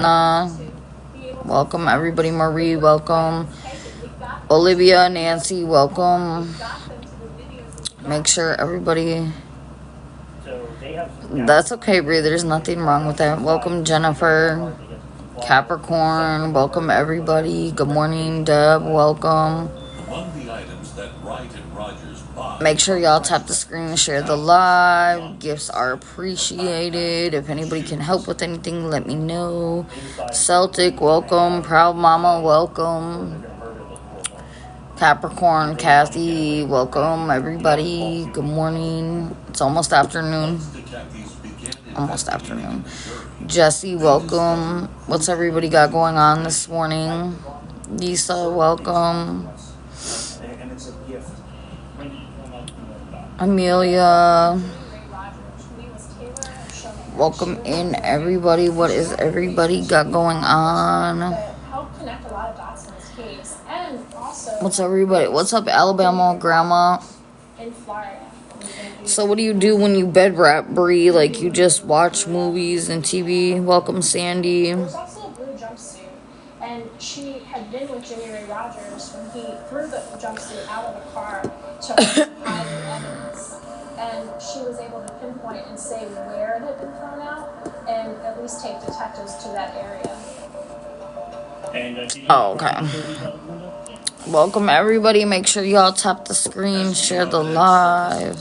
Welcome everybody. Marie, welcome. Olivia, Nancy, welcome. Make sure everybody. That's okay, Bree. There's nothing wrong with that. Welcome, Jennifer. Capricorn, welcome everybody. Good morning, Deb. Welcome. Make sure y'all tap the screen and share the live. Gifts are appreciated. If anybody can help with anything, let me know. Celtic, welcome. Proud Mama, welcome. Capricorn, Kathy, welcome everybody. Good morning. It's almost afternoon. Jesse, welcome. What's everybody got going on this morning? Lisa, welcome. Amelia, welcome in everybody. What is everybody got going on? What's everybody? What's up, Alabama grandma? So what do you do when you bed wrap, Bree? Like you just watch movies and TV? Welcome, Sandy. There's also a blue jumpsuit, and she had been with Jimmy Ray Rogers when he threw the jumpsuit out of the car to hide evidence. And she was able to pinpoint and say where it had been thrown out, and at least take detectives to that area. Oh, okay. Welcome everybody. Make sure y'all tap the screen, share the live.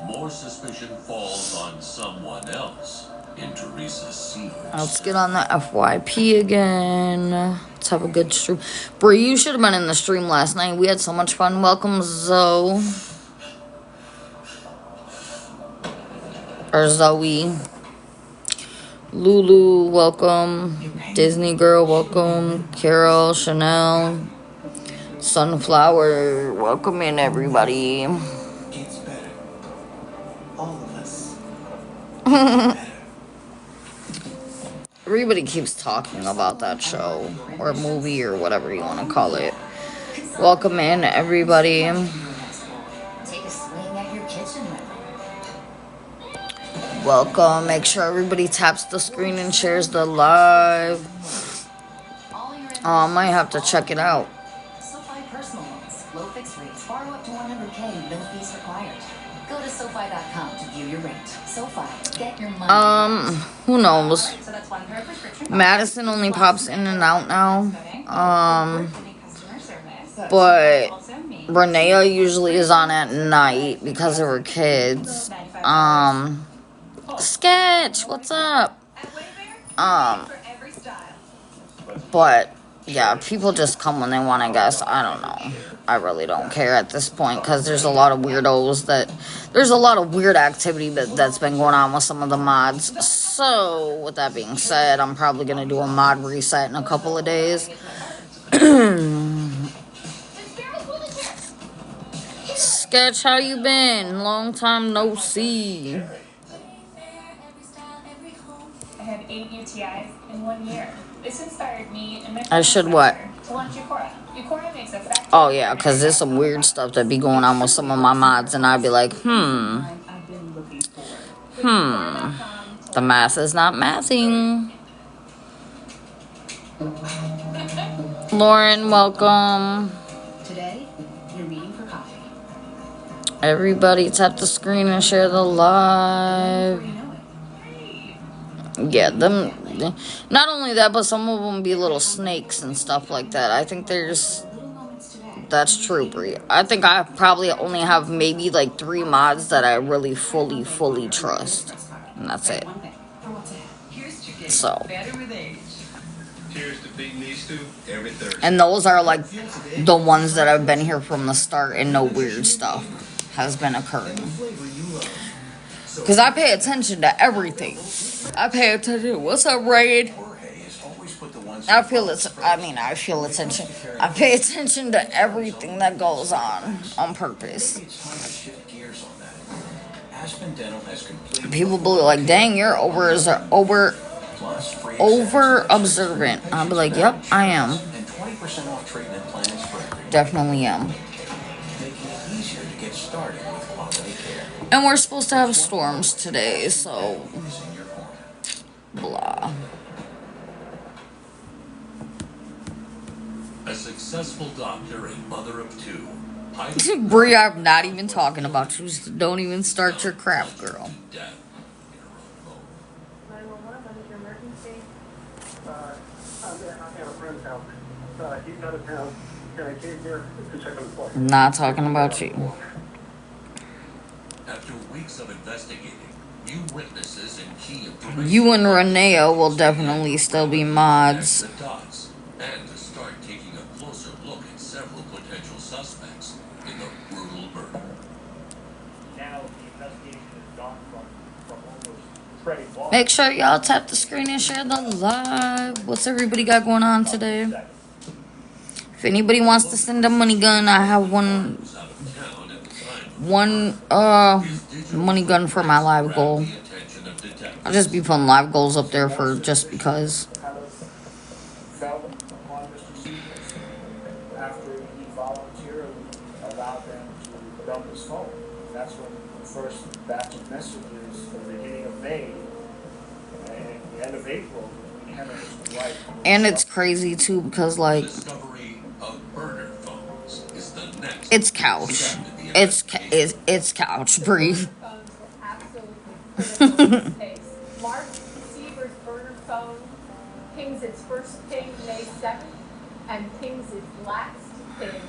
More suspicion falls on someone else in Teresa's secret. Let's get on the FYP again. Let's have a good stream. Bree, you should have been in the stream last night. We had so much fun. Welcome, Zoe. Or Zoe. Lulu, welcome. Disney Girl, welcome. Carol, Chanel. Sunflower, welcome in everybody. It's better. All of us. Everybody keeps talking about that show or movie or whatever you want to call it. Welcome in everybody. Take a swing at your kitchen. Welcome. Make sure everybody taps the screen and shares the live. I might have to check it out. SoFi personal loans, low fixed rates, borrow up to $100K, no fees required. Go to SoFi.com to view your rate. SoFi, get your money. Who knows? Madison only pops in and out now. But Renea usually is on at night because of her kids. Sketch, what's up? But yeah, people just come when they want, I guess. I don't know. I really don't care at this point because there's a lot of weirdos there's a lot of weird activity that's been going on with some of the mods. So with that being said, I'm probably going to do a mod reset in a couple of days. Sketch, how you been? Long time no see. I had 8 UTIs in 1 year. This inspired me and my I should what? to launch Eucora. Eucora makes a bacteria. Oh yeah, because there's some weird stuff that be going on with some of my mods, and I'd be like, the math is not mathing. Lauren, welcome. Today, you're meeting for coffee. Everybody tap the screen and share the live. Yeah, them. Not only that, but some of them be little snakes and stuff like that. I think that's true, Brie. I think I probably only have maybe like 3 mods that I really fully trust, and that's it. So, and those are like the ones that have been here from the start, and no weird stuff has been occurring. Because I pay attention to everything. I pay attention. What's up, Raid? I pay attention. I pay attention to everything that goes on purpose. People be like, dang, you're over observant. I'll be like, yep, I am. Definitely am. And we're supposed to have storms today, so blah. successful doctor and mother of two. Brie, I'm not even talking about you. Don't even start your crap, girl. Death in her own home. 911, what is your emergency? I'm at a friend's house. He's out of town, and I came here to check on the place. Not talking about you. After weeks of investigating, new witnesses and key information. You and Renea will definitely still be mods. Connect the dots, and to start taking a closer look at several potential suspects in the brutal murder. Now the investigation has gone from almost treading water. Make sure y'all tap the screen and share the live. What's everybody got going on today? If anybody wants to send a money gun, I have one Was out of town at the time. money gun for my live goal. The attention of detectives. I'll just be putting live goals up there for just because. Kind of fell upon Mr. Sequence after he voluntarily allowed them to dump his phone. That's when the first batch of messages at the beginning of May and the end of April, Henry was right. And it's crazy too because like Discovery of burner phones is the next. it's couch. It's couch, Bree. Phones were absolutely critical in this case. Mark Seaver's burner phone pings its first ping May 7th and pings its last ping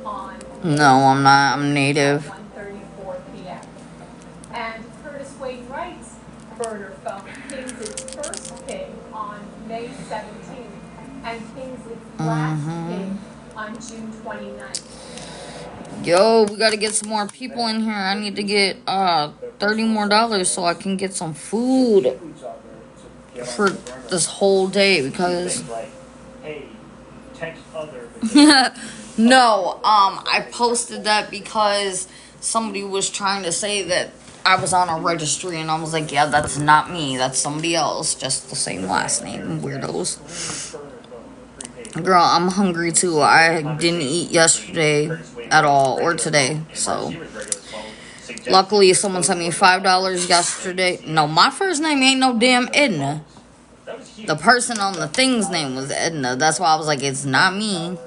on No, I'm not. I'm native. 1:34 p.m. And Curtis Wainwright's burner phone pings its first ping on May 17th and pings its last ping on June 29th. Yo, we gotta get some more people in here. I need to get $30 more so I can get some food for this whole day because Like, hey, text other. no, I posted that because somebody was trying to say that I was on a registry and I was like, yeah, that's not me. That's somebody else. Just the same last name. Weirdos. Girl, I'm hungry too. I didn't eat yesterday at all or today. So luckily someone sent me $5 yesterday. No, my first name ain't no damn Edna. The person on the thing's name was Edna. That's why I was like, it's not me.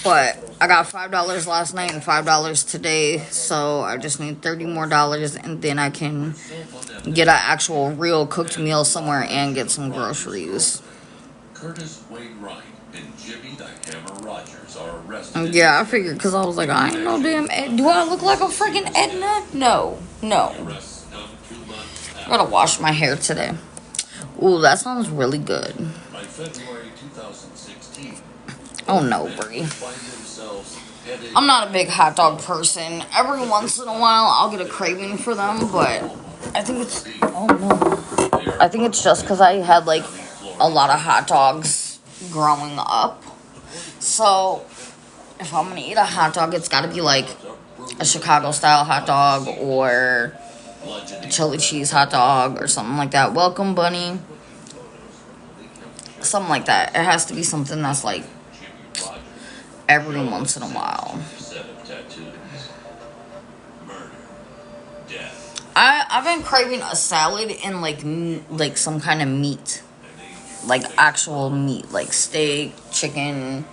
But I got $5 last night and $5 today, so I just need $30 more, and then I can get an actual real cooked meal somewhere and get some groceries. Curtis Wainwright and Jimmy the Hammer Rogers are arrested. Yeah, I figured because I was like, I ain't no damn Ed. Do I look like a freaking Edna? No. Arrests come 2 months I gotta wash my hair today. Ooh, that sounds really good. By February 2016, Oh no, Brie. find themselves headed I'm not a big hot dog person. Every once in a while, I'll get a craving for them, but I think it's... Oh no. I think it's just because I had, like, a lot of hot dogs growing up. So, if I'm gonna eat a hot dog, it's gotta be, like, a Chicago-style hot dog or a chili cheese hot dog or something like that. Welcome, Bunny. Something like that. It has to be something that's, like, every once in a while. set of tattoos. Murder. Death. I've been craving a salad and like some kind of meat, like actual meat, like steak, chicken,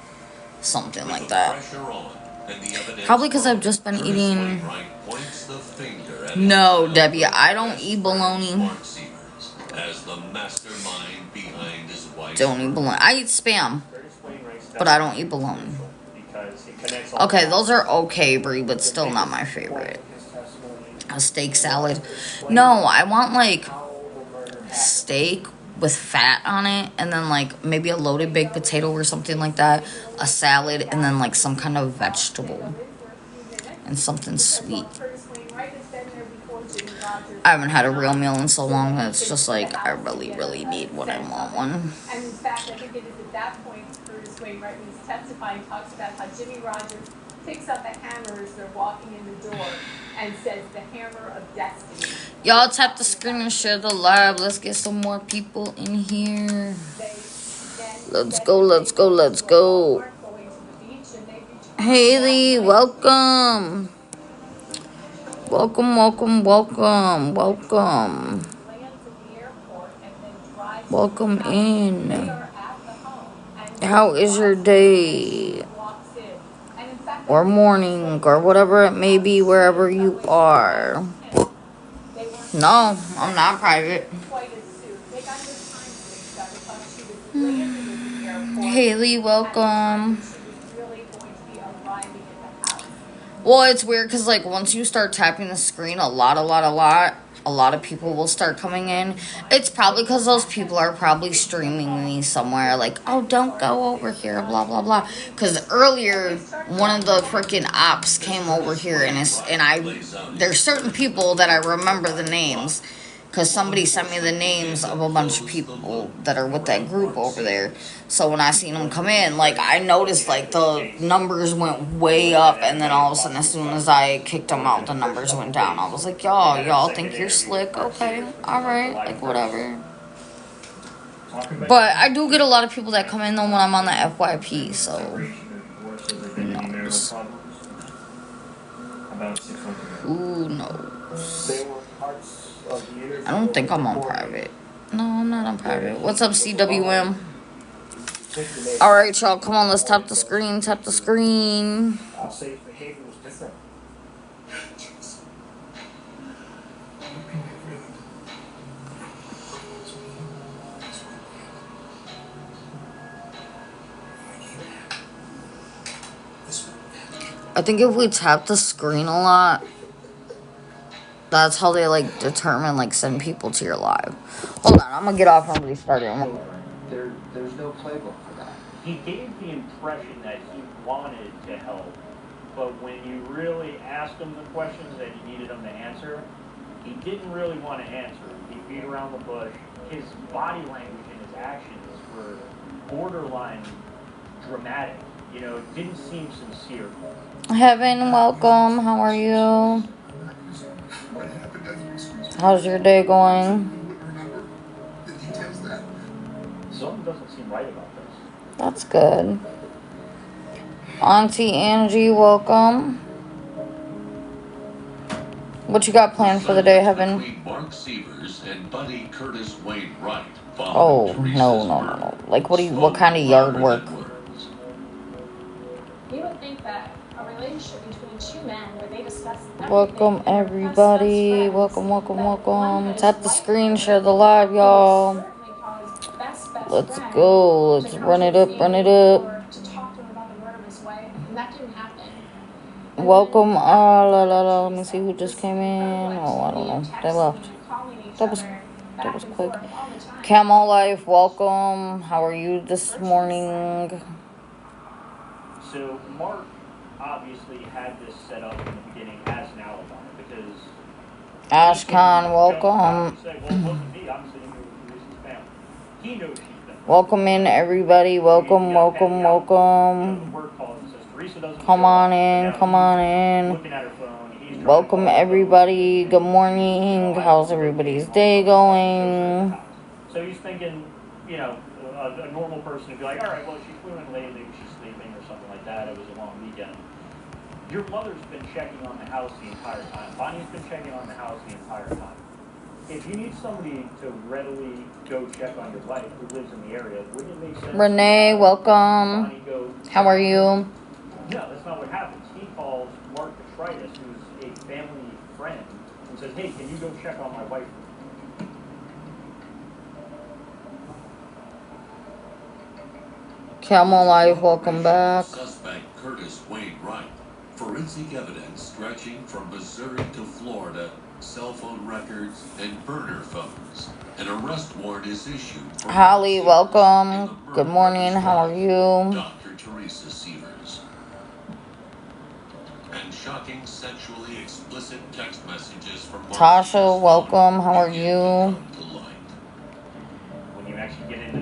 something like that. Pressure on, and the evidence Probably because I've just been Curtis eating. Wainwright points the finger at No, himself Debbie, I don't eat bologna. Mark Sievers as the mastermind behind his wife's Don't eat bologna. I eat spam, but I don't eat bologna. Because it connects all Okay, those are okay, Brie, but still not my favorite. A steak salad. No, I want like steak with fat on it, and then like maybe a loaded baked potato or something like that, a salad, and then like some kind of vegetable and something sweet. I haven't had a real meal in so long that it's just like I really need one and want one. And in fact, I think it is at that point Curtis Wainwright, who's testifying, talks about how Jimmy Rogers picks up a hammer as they're walking in the door and says, "The hammer of destiny." Y'all tap the screen and share the live. Let's get some more people in here. Let's go. Haley, welcome. Welcome. Welcome in. How is your day? Or morning, or whatever it may be, wherever you are. No, I'm not private. Haley, welcome. Well, it's weird because, like, once you start tapping the screen a lot of people will start coming in. It's probably because those people are probably streaming me somewhere. Like, oh, don't go over here, blah, blah, blah. Because earlier, one of the freaking ops came over here, and there's certain people that I remember the names. Because somebody sent me the names of a bunch of people that are with that group over there. So when I seen them come in, like, I noticed, like, the numbers went way up. And then all of a sudden, as soon as I kicked them out, the numbers went down. I was like, y'all think you're slick? Okay, alright, like, whatever. But I do get a lot of people that come in, though, when I'm on the FYP. So, who knows? Who knows? I don't think I'm on private. No, I'm not on private. What's up, CWM? Alright, y'all. Come on, let's tap the screen. Tap the screen. I'll say his behavior was different. I think if we tap the screen a lot, that's how they, like, determine, like, send people to your live. Hold on, I'm gonna get off and restart it. There's no playbook for that. He gave the impression that he wanted to help, but when you really asked him the questions that you needed him to answer, he didn't really want to answer. He beat around the bush. His body language and his actions were borderline dramatic. You know, it didn't seem sincere. Heaven, welcome. How are you? How's your day going? Something doesn't seem right about this. That's good. Auntie Angie, welcome. What you got planned for the day, Heaven? Mark Severs and buddy Curtis Wainwright. Oh, no. Like, what kind of yard work? You would think that a relationship between two men where they discuss everything. Welcome, everybody. Welcome. Tap the screen, share the live, y'all. Let's go. Let's run it up. Welcome. Let me see who just came in. Oh, I don't know. They left. That was quick. Camel Life, welcome. How are you this morning? So Mark obviously had this set up in the beginning as an alibi because Ashcon, welcome. He knows she's been. Welcome in, everybody. Welcome. Come on in. Welcome, everybody. Good morning. How's everybody's day going? So he's thinking, you know, a normal person would be like, all right, well, she flew in late, maybe she's sleeping or something like that. It was a long weekend. Your mother's been checking on the house the entire time. Bonnie's been checking on the house the entire time. If you need somebody to readily go check on your wife who lives in the area, wouldn't it make sense? Renee, welcome. How are you? No, that's not what happens. He calls Mark Detritus, who's a family friend, and says, hey, can you go check on my wife? Camel Life, welcome back. Suspect Curtis Wainwright. Forensic evidence stretching from Missouri to Florida, cell phone records, and burner phones. An arrest warrant is issued. Holly, welcome. Good morning. How are you? Dr. Teresa Severs. And shocking sexually explicit text messages from Tasha, welcome. How are you?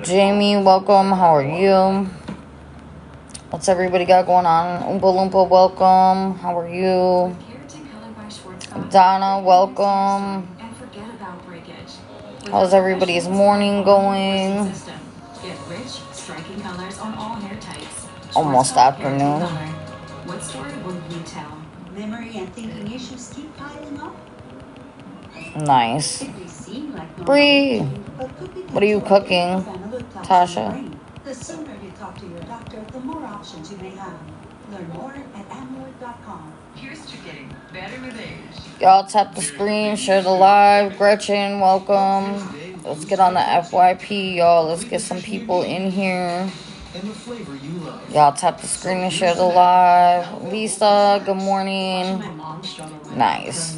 Jamie, welcome. How are you? What's everybody got going on? Oompa Loompa, welcome. How are you? Donna, welcome. How's everybody's morning going? Almost afternoon. What story will you tell? Memory and thinking issues keep piling up. Nice. Bree, what are you cooking, Tasha? The sooner you talk to your doctor, the more options you may have. Learn more at amyloid.com. Here's to getting better with age. Y'all tap the screen, share the live. Gretchen, welcome. Let's get on the FYP, y'all. Let's get some people in here. Y'all tap the screen and share the live. Lisa, good morning. Nice.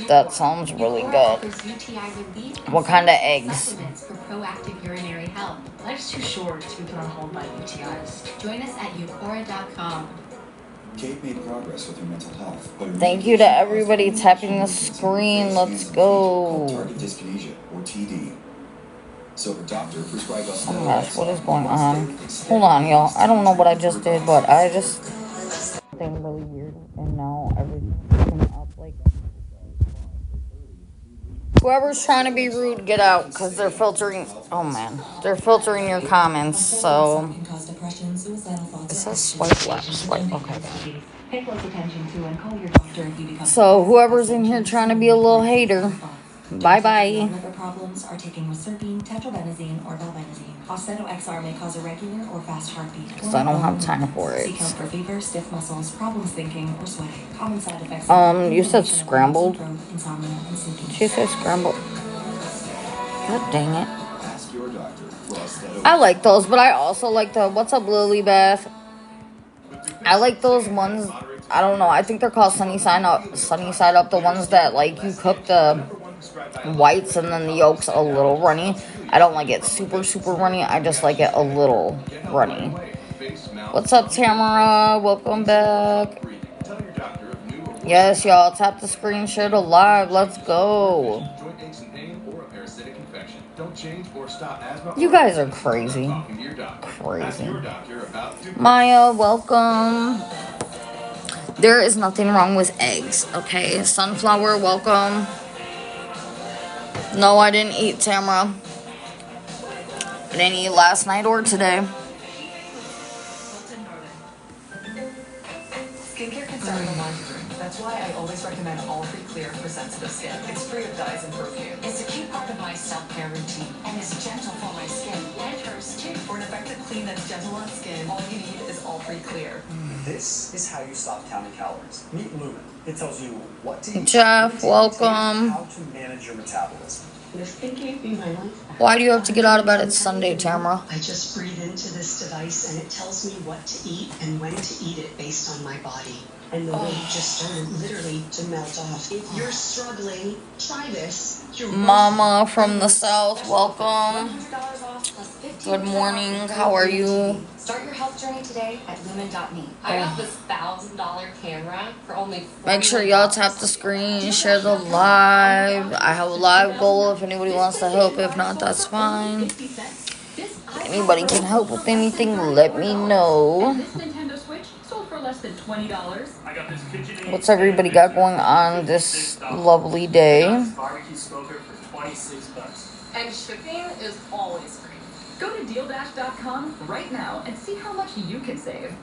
That sounds really good. What kind of eggs? For proactive urinary health. Life's too short to be put on hold by UTIs. Join us at Eucora.com. Kate made progress with her mental health. Thank you to everybody tapping the screen. Let's go. Tardive dyskinesia, or TD. So her doctor prescribed us. Oh my gosh, what is going on? Hold on, y'all. I don't know what I just did, but I just thing really weird, and now everything's coming up like. Whoever's trying to be rude, get out, because they're filtering. Oh man, they're filtering your comments. So it says swipe left, swipe. Okay. Pay close attention to and call your doctor if you become. So whoever's in here trying to be a little hater, bye bye. Liver problems are taking Reserpine, tetrabenazine, or valbenazine. Austedo XR may cause a regular or fast heartbeat. Because I don't have time for it. Seek help for fever, stiff muscles, problems thinking, or sweating. Common side effects. You said scrambled. Insomnia and sleeping. She said scrambled. God dang it. Ask your doctor for Austedo. I like those, but I also like the what's up, Lily Beth. I like those ones. I don't know. I think they're called Sunny Side Up. Sunny Side Up. The ones that like you cook the whites and then the yolks a little runny. I don't like it super runny. I just like it a little runny. What's up, Tamara? Welcome back. Yes, y'all. Tap the screen, share the live. Let's go. You guys are crazy. Crazy. Maya, welcome. There is nothing wrong with eggs, okay? Sunflower, welcome. No, I didn't eat, Tamara. I didn't eat last night or today. Skincare can start in the laundry room. That's why I always recommend All Free Clear for sensitive skin. It's free of dyes and perfume. It's a key part of my self-care routine and is gentle for my skin and hers too. For an effective clean that's gentle on skin, all you need is All Free Clear. This is how you stop counting calories. Meet Lumen. It tells you what to eat, Jeff, welcome. how to manage your metabolism. This thing can't be my life. Why do you have to get out of bed? It's Sunday, Tamara. I just breathe into this device and it tells me what to eat and when to eat it based on my body. And the weight just started literally to melt off. If you're struggling, try this. Mama from the South, welcome. Good morning. How are you? Start your health journey today at lumen.me. I got this $1,000 camera for only Make sure y'all tap the screen, share the live. I have a live goal if anybody wants to help. If not, that's fine. If anybody can help with anything, let me know. What's everybody got going on this lovely day? Barbecue smoker for $26. And shipping is always free. Go to DealDash.com right now and see how much you can save.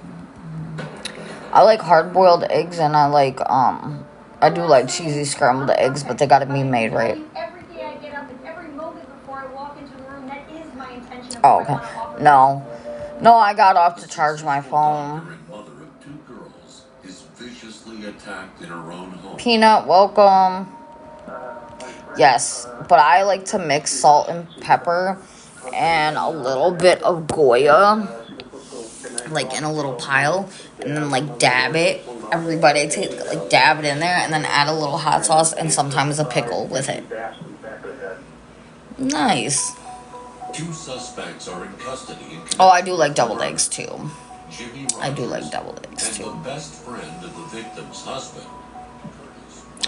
I like hard-boiled eggs, and I do like cheesy scrambled eggs, but they gotta be made right. Every day I get up and every moment before I walk into the room, that is my intention of Oh, okay. No, I got off to charge my phone. Mother of two girls is viciously attacked in her own home. Peanut, welcome. Yes, but I like to mix salt and pepper and a little bit of Goya, like in a little pile, and then like dab it. Everybody take dab it in there, and then add a little hot sauce and sometimes a pickle with it. Nice. Two suspects are in custody. Oh, I do like deviled eggs too. Jimmy I do Rogers like deviled eggs and too. the best friend of the victim's husband.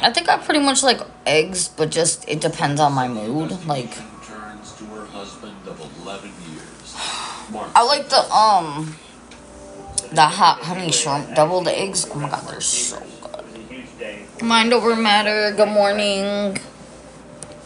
I think I pretty much like eggs, but just it depends on my mood. Like Turns to her husband of 11 years. I like the hot honey shrimp deviled eggs. Oh my god, they're so good. Mind over matter. Good morning.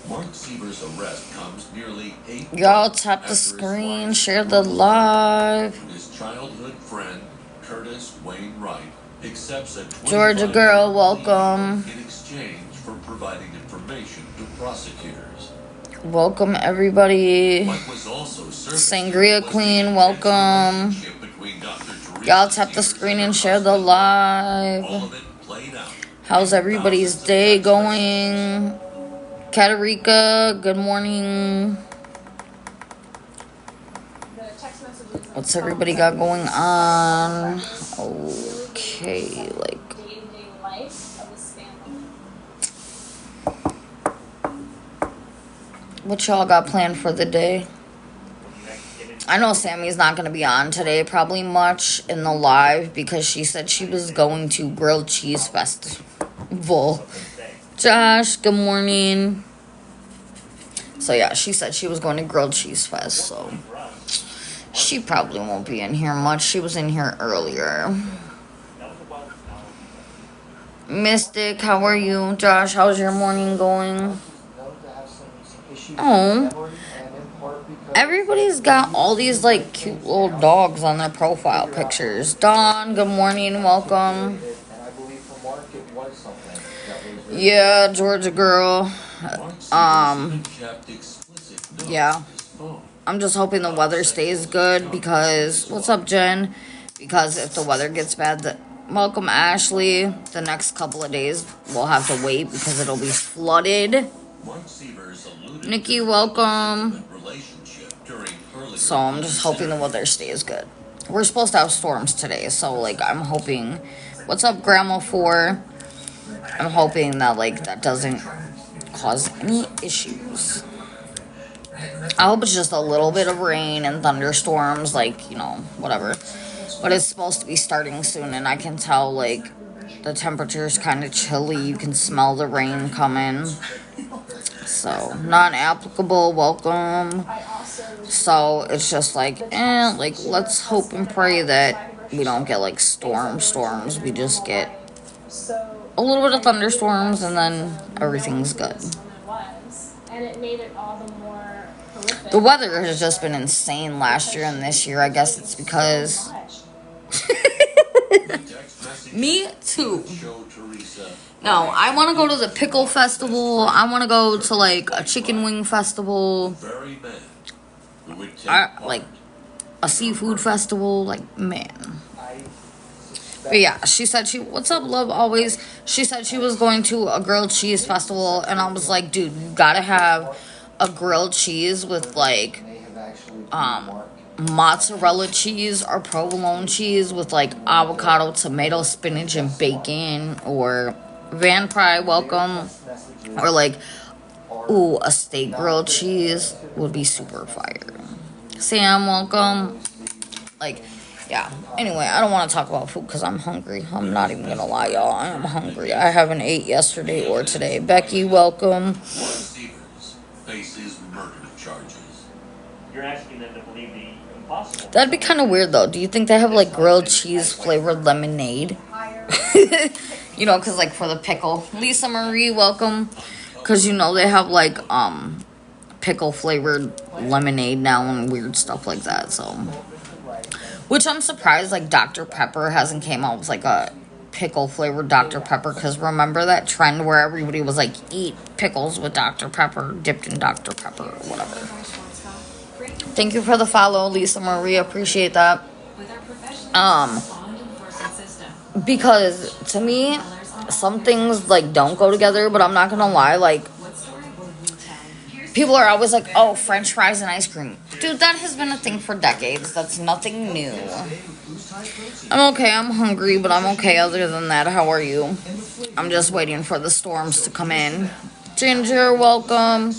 Mark Siever's arrest comes nearly 8 Y'all months tap the after his screen, wife share the live. His childhood friend, Curtis Wainwright, accepts a Georgia girl, welcome. in exchange for providing information to prosecutors. Welcome everybody. Mike was also Sangria Queen, welcome. Y'all tap the screen and share the live. How's everybody's day going? Katarika, good morning. What's everybody got going on? Okay, like. What y'all got planned for the day? I know Sammy's not going to be on today probably much in the live because she said she was going to Grilled Cheese Festival. Josh, good morning. So yeah, she said she was going to Grilled Cheese Fest, so she probably won't be in here much. She was in here earlier. Mystic, how are you? Josh, how's your morning going? Oh, everybody's got all these like cute little dogs on their profile pictures. Dawn, good morning, welcome. Yeah, Georgia girl. Yeah. I'm just hoping the weather stays good because, what's up, Jen? Because if the weather gets bad, welcome, Ashley. The next couple of days we'll have to wait because it'll be flooded. Nikki, welcome. So I'm just hoping the weather stays good. We're supposed to have storms today, so like I'm hoping. What's up, Grandma 4? I'm hoping that like that doesn't cause any issues. I hope it's just a little bit of rain and thunderstorms, like, you know, whatever. But it's supposed to be starting soon, and I can tell like the temperature's kind of chilly. You can smell the rain coming. So, non-applicable, welcome. So, it's just like, like, let's hope and pray that we don't get, like, storms. We just get a little bit of thunderstorms, and then everything's good. And it made it all the more horrific. The weather has just been insane last year and this year. I guess it's because... Me too. No, I want to go to the pickle festival. I want to go to like a chicken wing festival. Like a seafood festival. Like, man. But yeah, she said what's up, love, always. She said she was going to a grilled cheese festival. And I was like, dude, you gotta have a grilled cheese with like, mozzarella cheese or provolone cheese with like avocado, tomato, spinach, and bacon. Or Van Pry, welcome. Or like, ooh, a steak grilled cheese would be super fire. Sam, welcome. Like, yeah. Anyway, I don't want to talk about food because I'm hungry. I'm not even gonna lie, y'all. I am hungry. I haven't ate yesterday or today. Becky, welcome. Faces murder charges. You're asking them to believe the impossible. That'd be kind of weird, though. Do you think they have, like, grilled cheese flavored lemonade? You know, because, like, for the pickle. Lisa Marie, welcome. Because, you know, they have, like, pickle flavored lemonade now and weird stuff like that, so. Which I'm surprised, like, Dr. Pepper hasn't came out with, like, a pickle flavored Dr. Pepper. Because remember that trend where everybody was, like, eat pickles with Dr. Pepper, dipped in Dr. Pepper or whatever. Thank you for the follow, Lisa Marie. Appreciate that. Because to me, some things like don't go together, but I'm not gonna lie, like people are always like, oh, French fries and ice cream. Dude, that has been a thing for decades. That's nothing new. I'm okay, I'm hungry, but I'm okay other than that. How are you? I'm just waiting for the storms to come in. Ginger, welcome.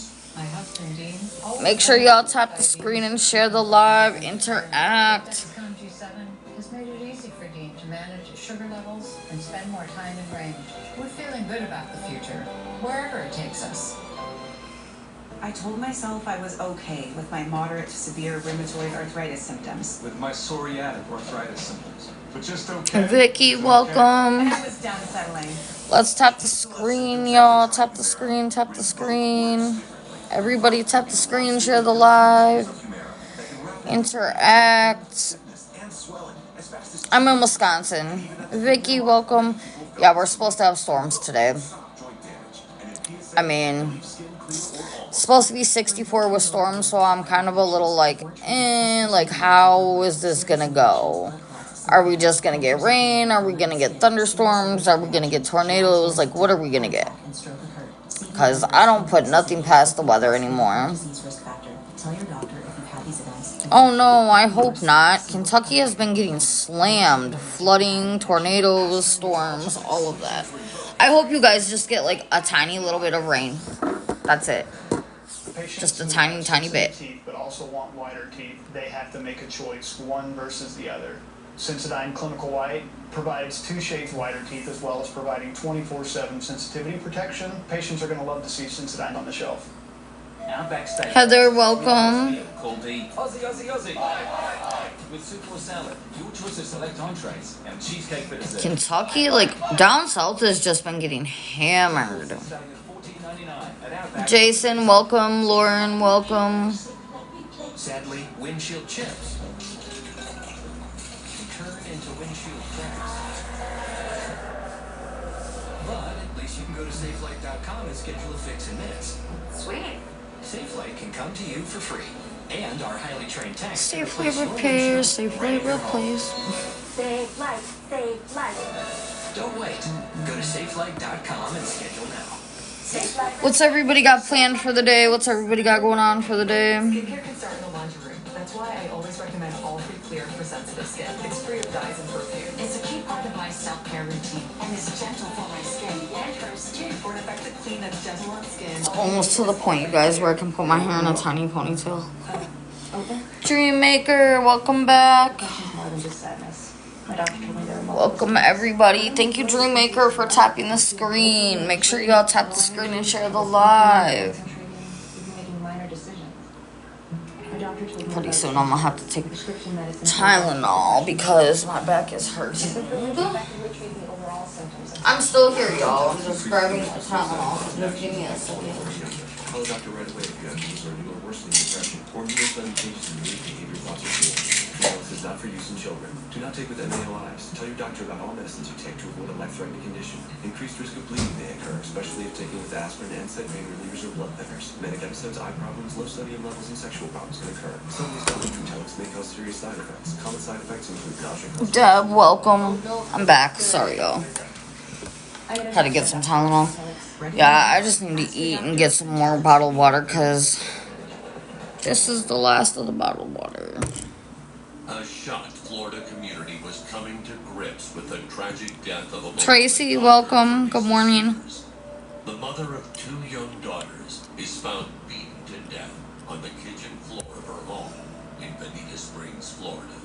Make sure y'all tap the screen and share the live. Interact. Has made it easy for Dean to manage his sugar levels and spend more time in range. We're feeling good about the future, wherever it takes us. I told myself I was okay with my moderate to severe rheumatoid arthritis symptoms. With my psoriatic arthritis symptoms. But just okay. Vicky, welcome. I was done settling. Let's tap the screen, y'all. Tap the screen, tap the screen. Everybody tap the screen, share the live. Interact. I'm in Wisconsin. Vicky, welcome. Yeah, we're supposed to have storms today. I mean, It's supposed to be 64 with storms, so I'm kind of a little like, like how is this gonna go? Are we just gonna get rain? Are we gonna get thunderstorms? Are we gonna get tornadoes? Like, what are we gonna get? Because I don't put nothing past the weather anymore. Oh no, I hope not. Kentucky has been getting slammed. Flooding, tornadoes, storms, all of that. I hope you guys just get like a tiny little bit of rain. That's it. Just a tiny, tiny bit. Teeth, but also want whiter teeth. They have to make a choice, one versus the other. Sensodyne Clinical White provides 2 shades whiter teeth as well as providing 24/7 sensitivity protection. Patients are going to love to see Sensodyne on the shelf. Now backstage. Heather, welcome. Called the Aussie. With soup or salad, your choice of select entrees and cheesecake for dessert. Kentucky, like down south, has just been getting hammered. Starting at $14.99 at Outback. Jason, welcome. Lauren, welcome. Sadly, windshield chips can turn into windshield cracks. But at least you can go to SafeLight.com and schedule a fix in minutes. Sweet. SafeLight can come to you for free, and our highly trained techs Safely repair, safely replace. Save light, save light. Don't wait. Go to SafeLight.com and schedule now. Save light. What's everybody got planned for the day? What's everybody got going on for the day? Skincare can start in the laundry room. That's why I always recommend All Free Clear for sensitive skin. It's free of dyes and perfume. It's a key part of my self-care routine and is gentle for my skin and hers too. For an effective clean that's gentle on skin. Almost to the point, you guys, where I can put my hair in a tiny ponytail. Dreammaker, welcome back. More than just sadness. My doctor told me there were Welcome everybody. Thank you, Dreammaker, for tapping the screen. Make sure you all tap the screen and share the live. making minor decisions. My doctor told me Pretty about soon I'm gonna have to take prescription medicine. Tylenol because my back is hurting. Effectively treat the overall symptoms of I'm still here, y'all. I'm just grabbing a Tylenol. Just give me a second. Call the doctor right away if you have concerning or worsening depression or new sudden changes in mood, behavior, thoughts, or feelings. This is not for use in children. Do not take with MAOIs. Tell your doctor about all medicines you take to avoid a life-threatening condition. Increased risk of bleeding may occur, especially if taken with aspirin, NSAID, pain relievers, or blood thinners. Manic episodes, eye problems, low sodium levels, and sexual problems can occur. Some of these doctor drugs may cause serious side effects. Common side effects include nausea. Deb, welcome. I'm back. Sorry, y'all. Had to get some Tylenol. Yeah, I just need to eat and get some more bottled water because this is the last of the bottled water. A shocked Florida community was coming to grips with the tragic death of a Tracy, welcome. Good morning. The mother of 2 young daughters is found beaten to death on the kitchen floor of her home in Bonita Springs, Florida.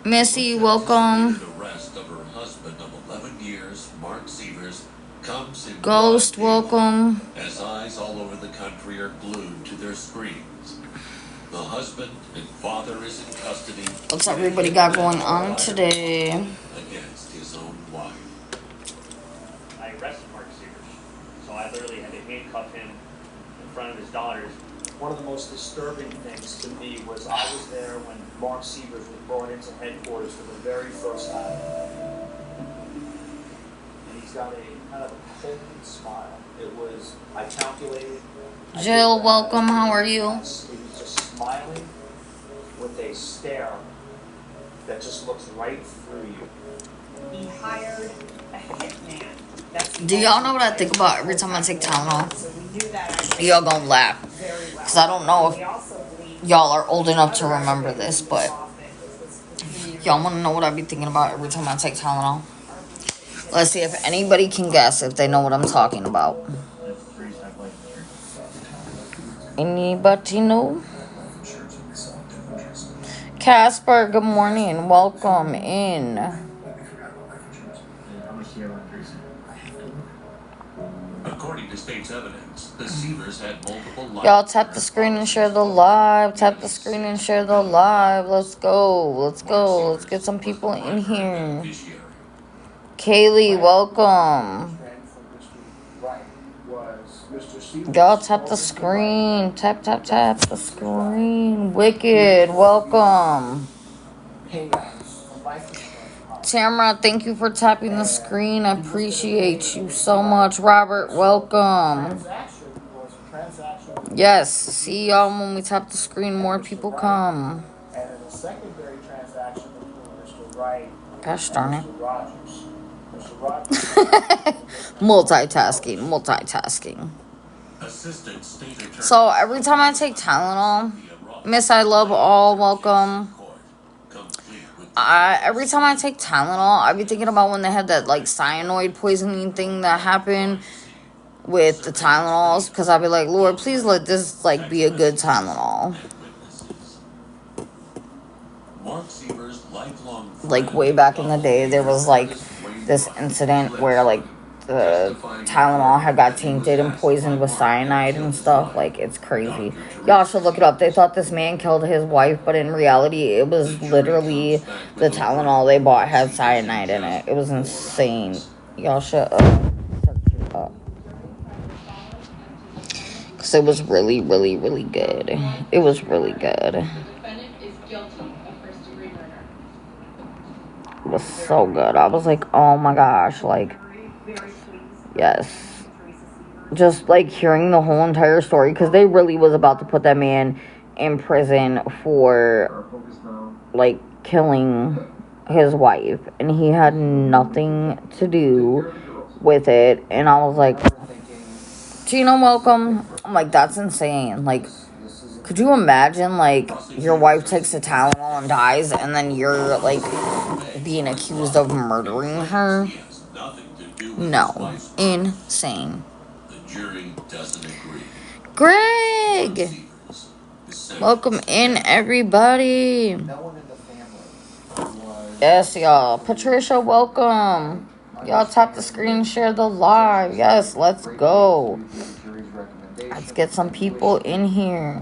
Missy, welcome. The arrest of her husband of 11 years, Mark Sievers, comes in Ghost, broad daylight welcome. as eyes all over the country are glued to their screens. The husband and father is in custody. What's everybody got going on today? Against his own wife. I arrested Mark Sievers, so I literally had to handcuff him in front of his daughters. One of the most disturbing things to me was I was there when Mark Sievers was brought into headquarters for the very first time. And he's got a kind of a cold smile. It was, I calculated. Jill, welcome. How are you? He was just smiling with a stare that just looks right through you. He hired a hitman. That's Do y'all know what I think about every time I take Tylenol? so we knew that Y'all gonna laugh. very well. Because I don't know We if also believe y'all are old enough to remember this, but y'all want to know what I be thinking about every time I take Tylenol? Let's see if anybody can guess if they know what I'm talking about. Anybody know? Casper, good morning. Welcome in. According to state's evidence, the Sievers had multiple life. Y'all tap the screen and share the live. Tap the screen and share the live. Let's go. Let's go. Let's get some people in here. Kaylee, welcome. Y'all tap the screen. Tap, tap, tap the screen. Wicked, welcome. Tamara, thank you for tapping the screen. I appreciate you so much. Robert, welcome. Yes, see y'all when we tap the screen, more people come. And in a secondary transaction between Mr. Wright Gosh and darn it. Mr. Rogers. Mr. Rogers. Multitasking. Assistant State Attorney. So every time I take Tylenol, Miss I Love All, welcome. Every time I take Tylenol, I be thinking about when they had that like cyanide poisoning thing that happened with the Tylenols, because I'd be like, Lord, please let this like be a good Tylenol. Like way back in the day, there was like this incident where like the Tylenol had got tainted and poisoned with cyanide and stuff. Like, it's crazy. Y'all should look it up. They thought this man killed his wife, but in reality, it was literally the Tylenol they bought had cyanide in it. It was insane. Y'all should search it up. Because it was really, really, really good. It was really good. It was so good. I was like, oh my gosh, like, yes. Just like hearing the whole entire story, because they really was about to put that man in prison for like killing his wife, and he had nothing to do with it. And I was like, Gina, welcome. I'm like, that's insane. Like, could you imagine, like, your wife takes a Tylenol and dies, and then you're, like, being accused of murdering her? No. Insane. The jury doesn't agree. Greg! Welcome in, everybody. Yes, y'all. Patricia, welcome. Y'all tap the screen, share the live. Yes, let's go. Let's get some people in here.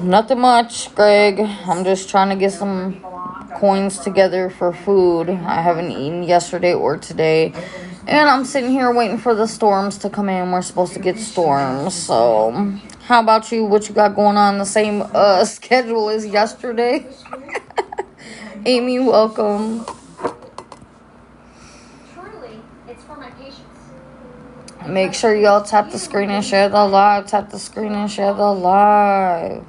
Nothing much, Greg. I'm just trying to get some coins together for food. I haven't eaten yesterday or today. And I'm sitting here waiting for the storms to come in. We're supposed to get storms. So, how about you? What you got going on? The same schedule as yesterday? Amy, welcome. Make sure y'all tap the screen and share the live. Tap the screen and share the live.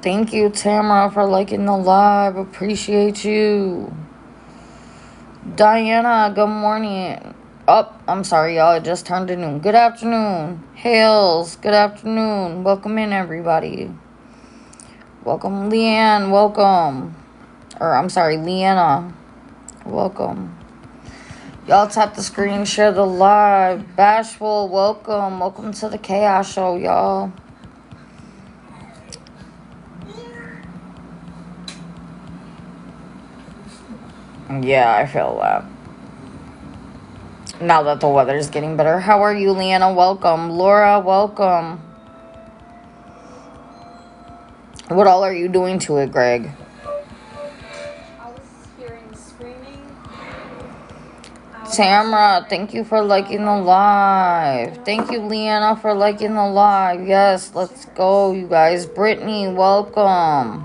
Thank you, Tamara, for liking the live. Appreciate you. Diana, good morning. Oh, I'm sorry, y'all. It just turned to noon. Good afternoon. Hales, good afternoon. Welcome in, everybody. Welcome, Leanne. Welcome. Or, I'm sorry, Leanna. Welcome. Y'all tap the screen, share the live. Bashful, welcome. Welcome to the Chaos Show, y'all. Yeah, I feel that. Now that the weather's getting better. How are you, Leanna? Welcome. Laura, welcome. What all are you doing to it, Greg? Tamara, thank you for liking the live. Thank you, Leanna, for liking the live. Yes, let's go, you guys. Brittany, welcome.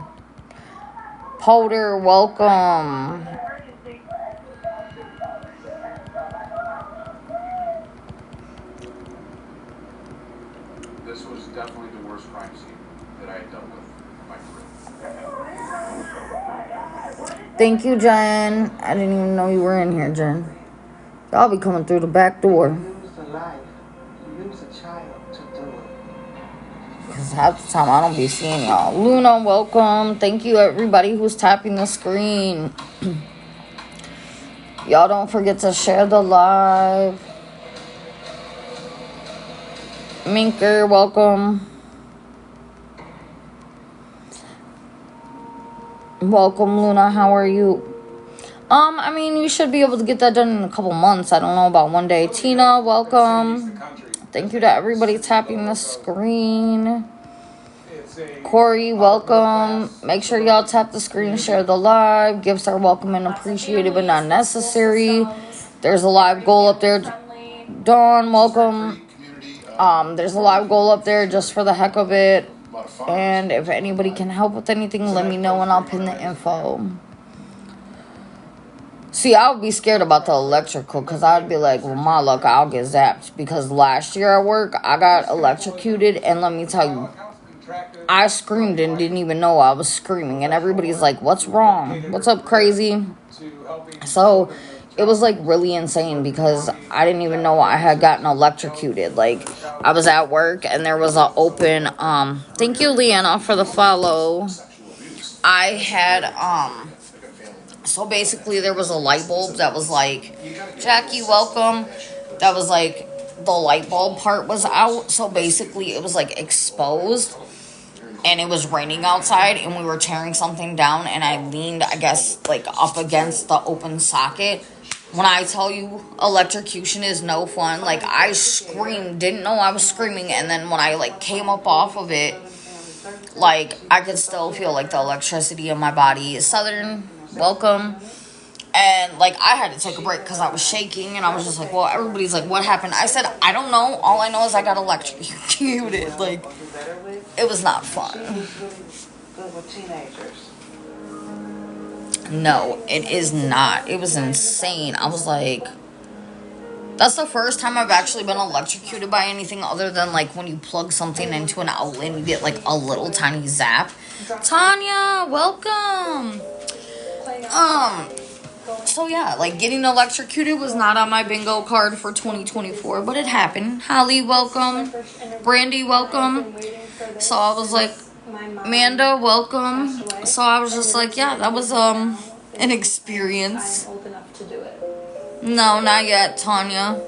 Potter, welcome. This was definitely the worst crime scene that I had dealt with in my career. Thank you, Jen. I didn't even know you were in here, Jen. Y'all be coming through the back door. Use a life. Use a child to do it. Because half the time I don't be seeing y'all. Luna, welcome. Thank you, everybody who's tapping the screen. Y'all don't forget to share the live. Minker, welcome. Welcome, Luna. How are you? I mean, you should be able to get that done in a couple months. I don't know about one day. Tina, welcome. Thank you to everybody tapping the screen. Corey, welcome. Make sure y'all tap the screen, share the live. Gifts are welcome and appreciated, but not necessary. There's a live goal up there. Dawn, welcome. There's a live goal up there just for the heck of it. And if anybody can help with anything, let me know and I'll pin the info. See, I would be scared about the electrical because I'd be like, well, my luck, I'll get zapped. Because last year at work, I got electrocuted, and let me tell you, I screamed and didn't even know I was screaming. And everybody's like, what's wrong? What's up, crazy? So it was like really insane because I didn't even know I had gotten electrocuted. Like, I was at work and there was an open, thank you, Leanna, for the follow. I had, so basically there was a light bulb that was like, Jackie, welcome. That was like, the light bulb part was out. So basically it was like exposed. And it was raining outside, and we were tearing something down, and I leaned, I guess, like, up against the open socket. When I tell you electrocution is no fun, like, I screamed, didn't know I was screaming, and then when I, like, came up off of it, like, I could still feel, like, the electricity in my body. Southern, welcome. And, like, I had to take a break because I was shaking, and I was just like, well, everybody's like, what happened? I said, I don't know. All I know is I got electrocuted. Like, it was not fun. Good with teenagers. No, it is not. It was insane. I was like, that's the first time I've actually been electrocuted by anything other than, like, when you plug something into an outlet and you get, like, a little tiny zap. Tanya, welcome. So yeah, like, getting electrocuted was not on my bingo card for 2024, but it happened. Holly, welcome. Brandy, welcome. So I was like, Amanda, welcome. So I was just like, yeah, that was an experience. No, not yet, Tanya.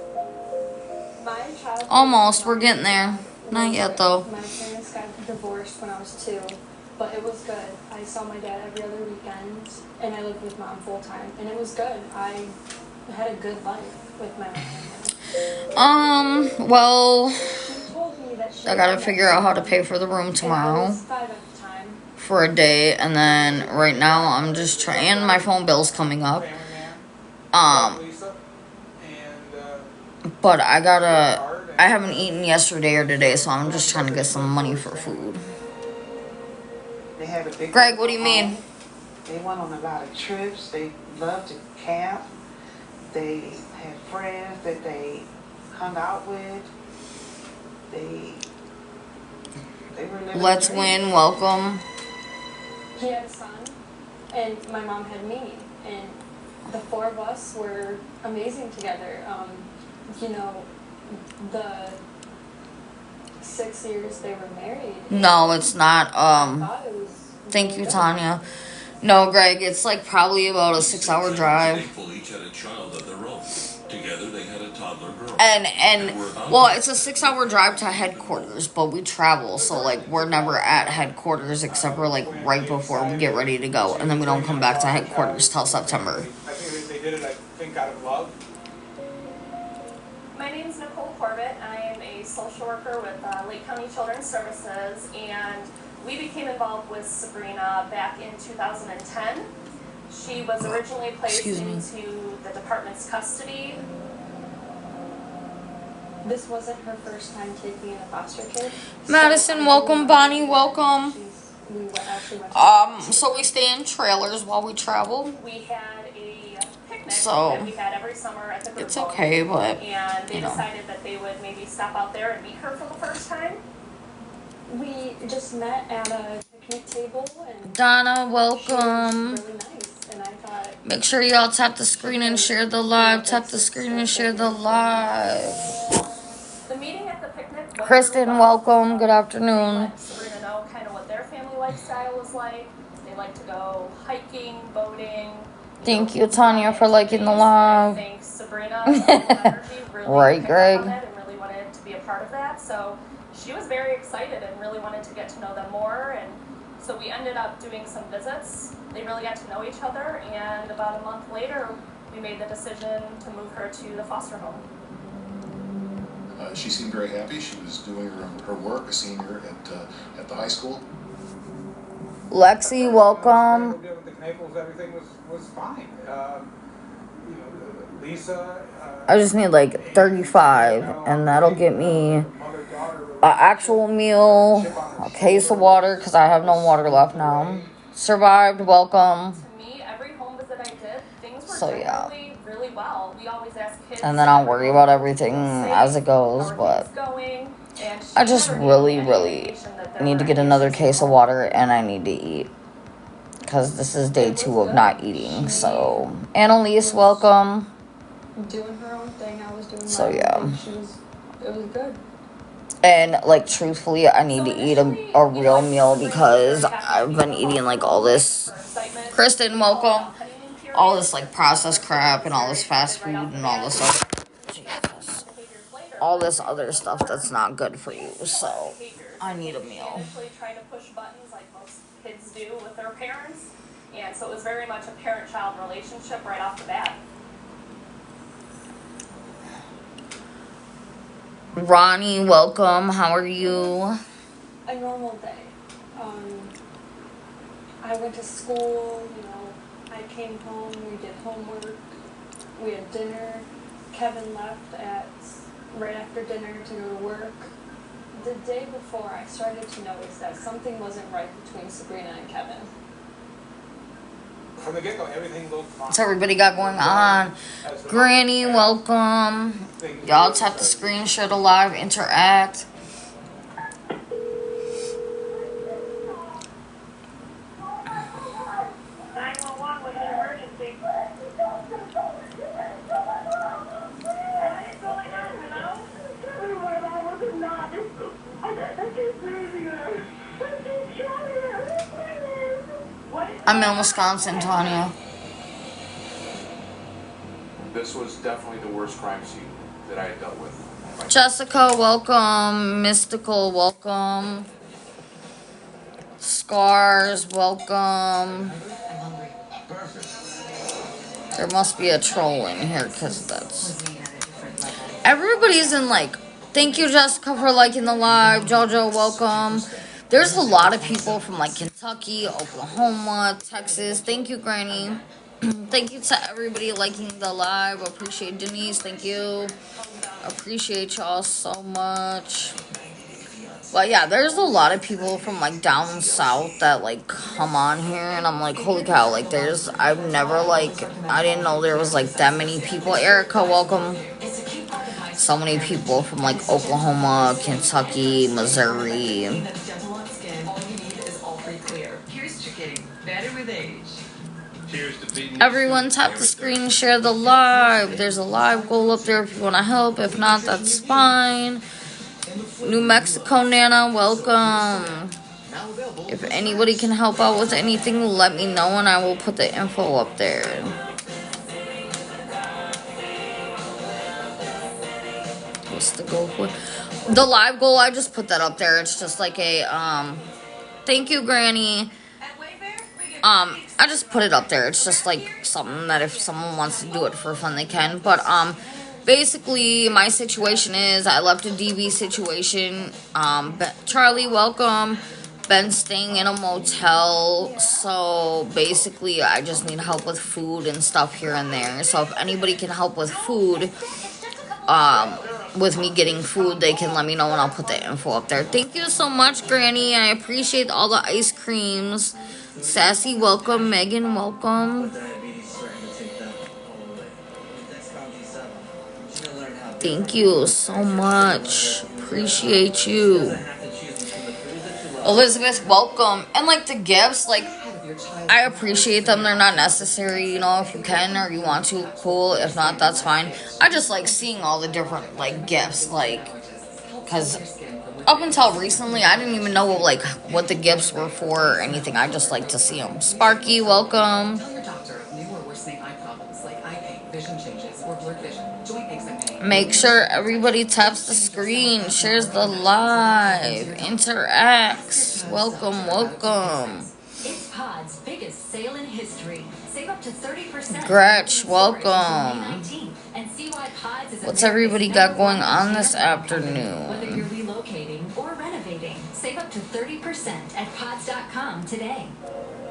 Almost, we're getting there. Not yet though. My parents got divorced when I was 2, but it was good. I saw my dad every other weekend, and I lived with mom full time, and it was good. I had a good life with my mom. Well, I gotta figure out how to pay for the room tomorrow for a day, and then right now I'm just trying, and my phone bill's coming up. But I haven't eaten yesterday or today, so I'm just trying to get some money for food. They had a big Greg, what do you mean? They went on a lot of trips. They loved to camp. They had friends that they hung out with. They were living. Let's Win, welcome. He had a son, and my mom had me, and the 4 of us were amazing together. You know, the 6 years they were married. No, it's not. Thank you, Tanya. No, Greg, it's like probably about a 6-hour drive. Each had a child of their own. Together they had a toddler girl. And well, it's a 6-hour drive to headquarters, but we travel, so like we're never at headquarters except for like right before we get ready to go, and then we don't come back to headquarters till September. I think they did it, I think, out of love. My name is Nicole Corbett. I am a social worker with Lake County Children's Services, and we became involved with Sabrina back in 2010. She was originally placed into the department's custody. This wasn't her first time taking in a foster kid. Madison, welcome. Bonnie, welcome. So we stay in trailers while we travel. We had a picnic So that we had every summer at the group it's home, okay, but and they you know. decided that they would maybe stop out there and meet her for the first time. We just met at a picnic table, and Donna, welcome. she was really nice, and I thought, Make sure y'all tap the screen and share the live. Tap the screen and share the live. The meeting at the picnic was Kristen, really welcome. Good afternoon. let Sabrina know kind of what their family lifestyle was like. They like to go hiking, boating. Thank you, Tanya, for liking the I live. think Sabrina's energy really Right, picked Greg? up on it and really wanted to be a part of that. So she was very excited and really wanted to get to know them more. And so we ended up doing some visits. They really got to know each other. And about a month later, we made the decision to move her to the foster home. She seemed very happy. She was doing her work, a senior at the high school. Lexi, welcome. With Naples, everything was fine. You know, Lisa. I just need like 35, and that'll get me an actual meal, a case of water, because I have no water left now. Survived, welcome. To me, every home visit I did, things were So yeah. really, really well. We always ask kids. And then I'll worry about everything as it goes, but I just really, really need to get another case of water and I need to eat. Because this is day 2 of not eating, so. Annalise, welcome. Doing her own thing, I was doing So my yeah. own thing. It was good. And, like, truthfully, I need to eat a real meal because I've been eating, like, all this. Kristen, welcome. All this, like, processed crap and all this fast food and all this all this other stuff that's not good for you. So, I need a meal. Trying to push buttons like most kids do with their parents. And so it was very much a parent-child relationship right off the bat. Ronnie, welcome. How are you? A normal day. I went to school, I came home, we did homework, we had dinner. Kevin left right after dinner to go to work. The day before, I started to notice that something wasn't right between Sabrina and Kevin. From the get-go, everything looked fine. What's everybody got going on? Granny, welcome. Y'all tap the screen, share the live, interact. I'm in Wisconsin, Tanya. This was definitely the worst crime scene that I had dealt with. Jessica, welcome. Mystical, welcome. Scars, welcome. There must be a troll in here because that's... Everybody's in like... Thank you, Jessica, for liking the live. Jojo, welcome. There's a lot of people from like Kentucky, Oklahoma, Texas. Thank you, Granny. Thank you to everybody liking the live. Appreciate Denise. Thank you. Appreciate y'all so much. But yeah, there's a lot of people from like down south that like come on here, and I'm like, holy cow! Like, I've never like, I didn't know there was like that many people. Erica, welcome. So many people from like Oklahoma, Kentucky, Missouri. Everyone tap the screen, share the live. There's a live goal up there if you want to help. If not, that's fine. New Mexico Nana, welcome. If anybody can help out with anything, let me know and I will put the info up there. What's the goal for? The live goal, I just put that up there. It's just like a, thank you, Granny. I just put it up there. It's just like something that if someone wants to do it for fun, they can. But, basically, my situation is I left a DV situation. Charlie, welcome. Ben's staying in a motel. So, basically, I just need help with food and stuff here and there. So, if anybody can help with food, with me getting food, they can let me know and I'll put the info up there. Thank you so much, Granny. I appreciate all the ice creams. Sassy, welcome. Megan, welcome. Thank you so much. Appreciate you. Elizabeth, welcome. And like the gifts, like I appreciate them. They're not necessary, if you can or you want to, cool. If not, that's fine. I just like seeing all the different like gifts, like, because up until recently, I didn't even know like what the gifts were for or anything. I just like to see them. Sparky, welcome. Make sure everybody taps the screen, shares the live, interacts. Welcome, welcome. It's Pod's biggest sale in history. Save up to 30%. Gretch, welcome. What's everybody got going on this afternoon? Whether you're relocating or renovating, save up to 30% at pods.com today.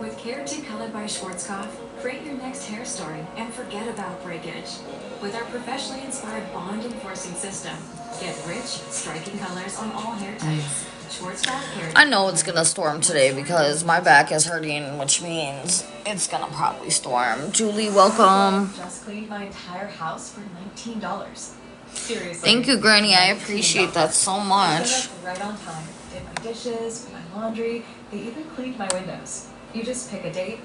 With Keratin Colored by Schwarzkopf, create your next hair story and forget about breakage. With our professionally inspired bond-enforcing system, get rich, striking colors on all hair types. Schwarzkopf Keratin. I know it's gonna storm today because my back is hurting, which means It's gonna probably storm. Julie, welcome. Just cleaned my entire house for $19. Seriously. Thank you, Granny. I appreciate that so much. Showed up right on time. Did my dishes, my laundry. They even cleaned my windows. You just pick a date,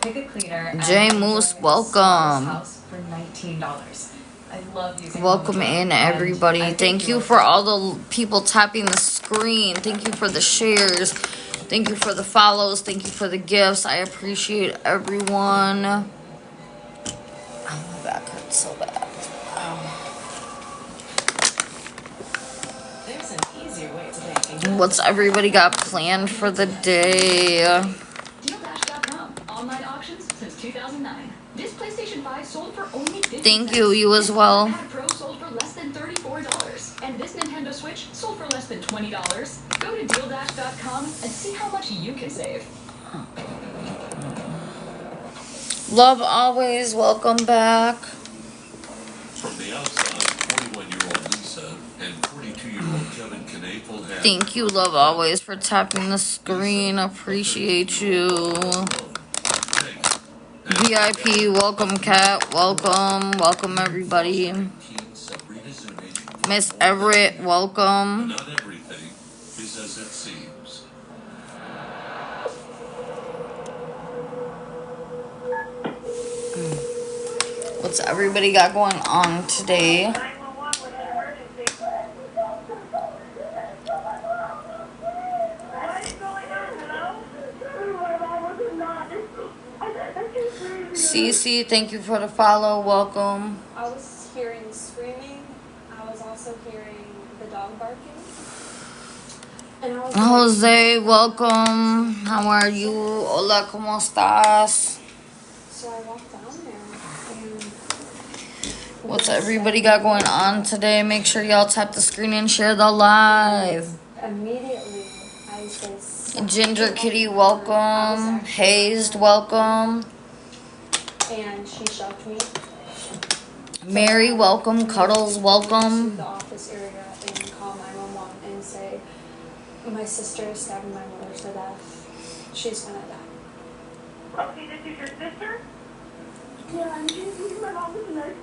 pick a cleaner. J Moose, welcome. House for $19. I love using. Welcome in, everybody. Thank you for all the people tapping the screen. Thank you for the shares. Thank you for the follows. Thank you for the gifts. I appreciate everyone. Oh, my back hurts so bad. There's an easier way to make it. What's everybody got planned for the day? DealDash.com. Online auctions since 2009. This PlayStation 5 sold for only $50. Thank you, you as well. iPad Pro sold for less than $34. And this Nintendo Switch sold for less than $20. Go to DealDash.com and see how much you can save. Love always. Welcome back. From the outside, 41-year-old Lisa and 42-year-old Kevin Knaefel have... Thank you, Love always, for tapping the screen. Appreciate you. VIP, welcome, Kat. Welcome. Welcome, everybody. Miss Everett, welcome. Not everything is as it seems. What's everybody got going on today? Cece, thank you for the follow. Welcome. I was hearing screaming. I was also hearing the dog barking. And I was Jose, welcome. How are you? Hola, ¿cómo estás? So I walked down there and What's everybody got going on today? Make sure y'all tap the screen and share the live. immediately I said, Ginger Kitty, welcome. Hazed, welcome. and she shoved me Mary, welcome. Cuddles, to welcome. the office area and call 911 and say, my sister is stabbing my mother to death. She's gonna die. Okay, this is your sister? Yeah, and my mom was a nurse.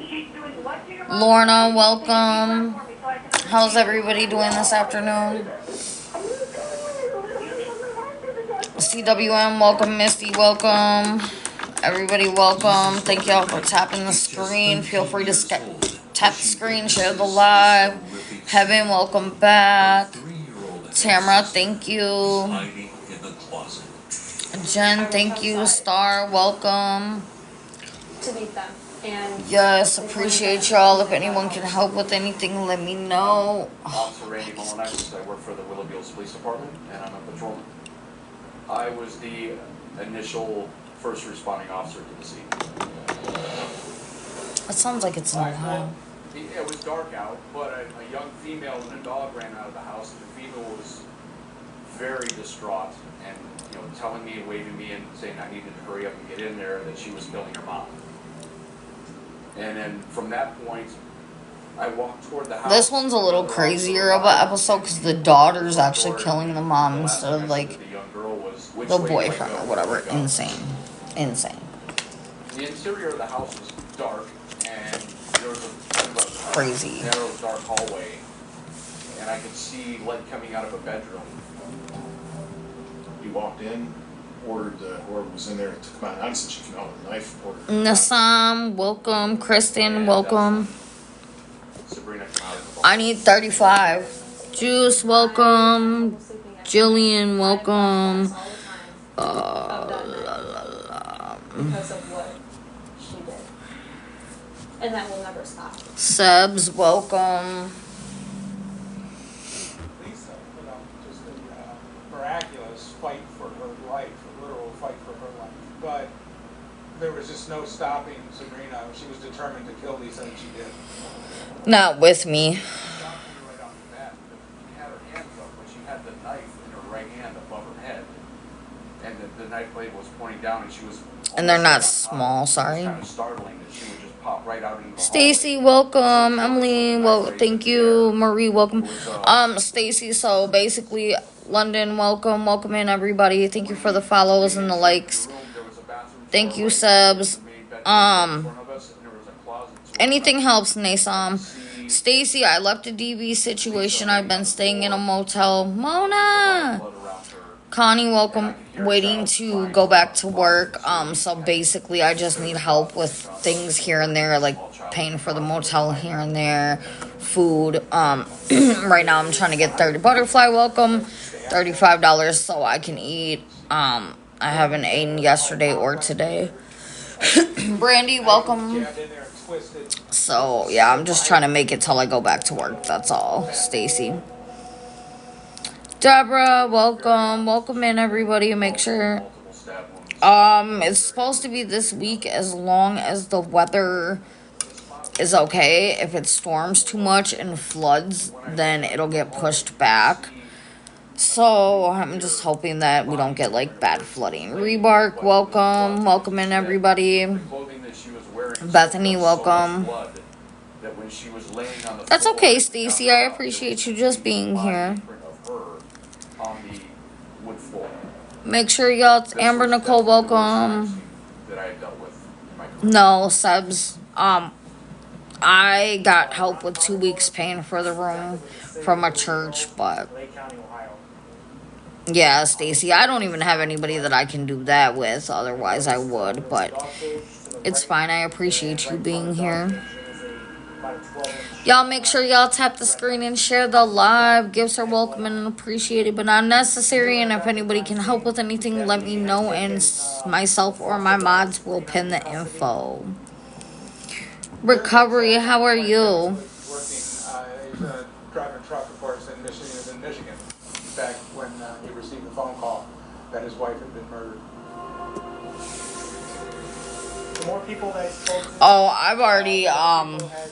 She's doing what to your mom? Lorna, welcome. How's everybody doing this afternoon? CWM, welcome. Misty, welcome. Everybody, welcome. Thank y'all for tapping the screen. Feel free to tap the screen, share the live. Heaven, welcome back. Tamara, thank you. Hiding in the closet. Jen, thank you. Star, welcome. To meet them. And Yes, appreciate y'all. If anyone can help with anything, let me know. Officer Randy Molonakis. I work for the Willow Hills Police Department, and I'm a patrolman. I was the initial first responding officer to the scene. It sounds like it's in Ohio. It was dark out, but a young female and a dog ran out of the house. The female was very distraught and, telling me and waving me and saying I needed to hurry up and get in there, that she was killing her mom. And then from that point, I walked toward the house. This one's a little crazier of an episode because the daughter's actually killing the mom instead of like the boyfriend or whatever. Insane. Insane. The interior of the house was dark, and there was a kind of a Crazy. narrow, dark hallway, and I could see light coming out of a bedroom. He walked in, ordered whoever was in there to come out. Honestly, she came out with a knife. Ordered Nasam, welcome. Kristen, welcome. Sabrina came out of the I need 35. Juice, welcome. Jillian, welcome. because of what she did. And that will never stop. Sebs, welcome. Lisa put up just a miraculous fight for her life, a literal fight for her life. But there was just no stopping Sabrina. She was determined to kill Lisa, and she did. Not with me. Right off the bat, she had her hands up, but she had the knife in her right hand above her head, and the knife blade was pointing down, and she was. And they're not small, sorry. It was kind of startling that she would just pop right out into the Stacy, welcome. Emily, well, thank you. Marie, welcome. Stacy, so basically, London, welcome. Welcome in, everybody. Thank you for the follows and the likes. Thank you, subs. Anything helps, Nasam. Stacy, I left a DV situation. I've been staying in a motel. Mona! Connie, welcome. Waiting to go back to work. So basically, I just need help with things here and there, like paying for the motel here and there, food. Right now, I'm trying to get 30 butterfly. Welcome, $35 so I can eat. I haven't eaten yesterday or today. Brandy, welcome. So yeah, I'm just trying to make it till I go back to work. That's all. Stacy. Deborah, welcome in everybody. Make sure it's supposed to be this week as long as the weather is okay. If it storms too much and floods, then it'll get pushed back. So I'm just hoping that we don't get like bad flooding. Rebark, welcome in everybody. Bethany, welcome. That's okay, Stacy. I appreciate you just being here. Make sure y'all, Amber Nicole, welcome. No, subs. I got help with 2 weeks paying for the room from a church, but yeah, Stacy, I don't even have anybody that I can do that with. Otherwise, I would, but it's fine. I appreciate you being here. Y'all make sure y'all tap the screen and share the live. Gifts are welcome and appreciated, but not necessary. And if anybody can help with anything, let me know, and myself or my mods will pin the info. Recovery, how are you? Driving a truck, of course, in Michigan, back when he received a phone call that his wife had been murdered. The more people that spoke to, I've already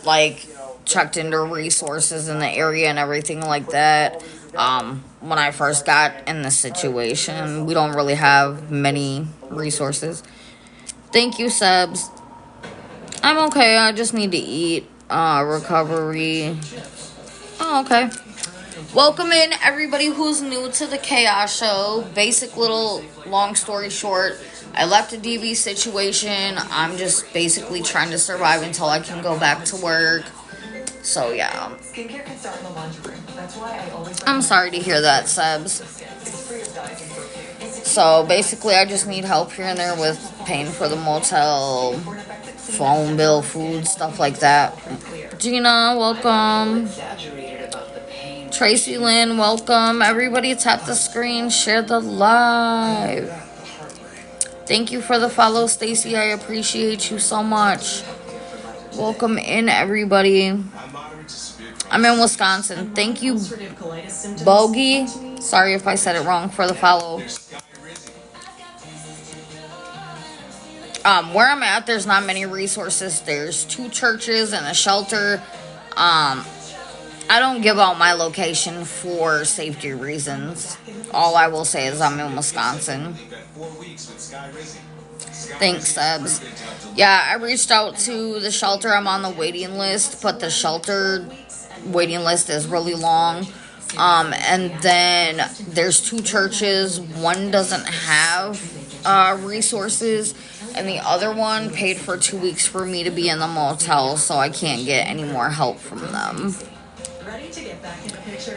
like checked into resources in the area and everything like that. When I first got in the situation, we don't really have many resources. Thank you, subs. I'm okay. I just need to eat. Recovery. Oh, okay. Welcome in everybody who's new to the Chaos Show. Basic little long story short, I left a DV situation. I'm just basically trying to survive until I can go back to work. So yeah. Skincare can start in the laundry room. That's why I always I'm sorry to hear that, Sebs. So basically I just need help here and there with paying for the motel, phone bill, food, stuff like that. Gina, welcome. Tracy Lynn, welcome. Everybody tap the screen, share the live. Thank you for the follow, Stacy. I appreciate you so much. Welcome in, everybody. I'm in Wisconsin. Thank you, Bogey. Sorry if I said it wrong, for the follow. Where I'm at, there's not many resources. There's 2 churches and a shelter. I don't give out my location for safety reasons. All I will say is I'm in Wisconsin. Thanks, Sebs. Yeah, I reached out to the shelter. I'm on the waiting list, but the shelter waiting list is really long. And then there's 2 churches. One doesn't have resources, and the other one paid for 2 weeks for me to be in the motel, so I can't get any more help from them.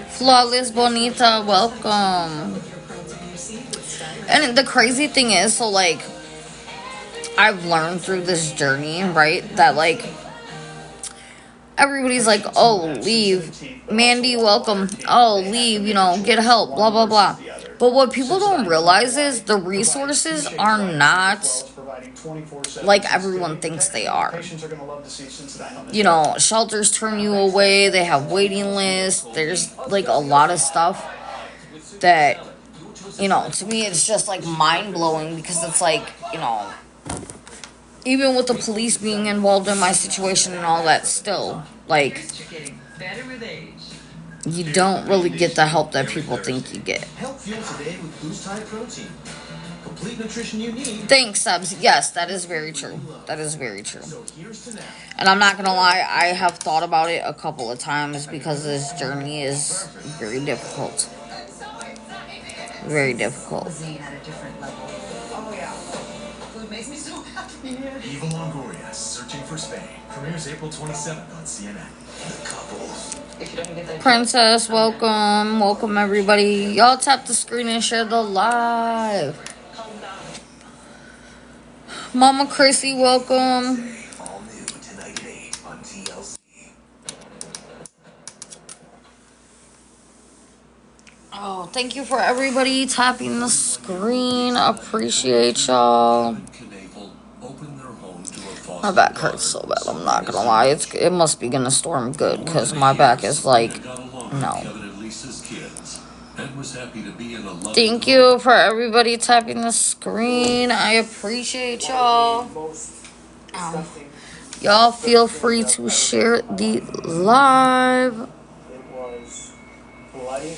Flawless Bonita, welcome. And the crazy thing is, so like, I've learned through this journey, right, that like, everybody's like, oh, leave. Mandy, welcome. Oh, leave, you know, get help, blah, blah, blah. But what people don't realize is the resources are not like everyone thinks they are. You know, shelters turn you away. They have waiting lists. There's like a lot of stuff that, you know, to me it's just like mind-blowing, because it's like, you know, even with the police being involved in my situation and all that, still, like, you don't really get the help that people think you get. Help fuel today with Boost High Protein. Complete nutrition you need. Thanks, subs. Yes, that is very true. That is very true. And I'm not gonna lie, I have thought about it a couple of times, because this journey is very difficult. Very difficult. makes me so happy. Eva Longoria, Searching for Spain. Premieres April 27th on CNN. The couples. If you don't get that Princess, welcome. Welcome, everybody. Y'all tap the screen and share the live. Mama Chrissy, welcome. All new tonight at 8 on TLC. Oh, thank you for everybody tapping the screen. Appreciate y'all. My back hurts so bad, I'm not gonna lie. It must be gonna storm good, because my back is like, no. Thank you for everybody tapping the screen. I appreciate y'all. Y'all feel free to share the live. It was bloody.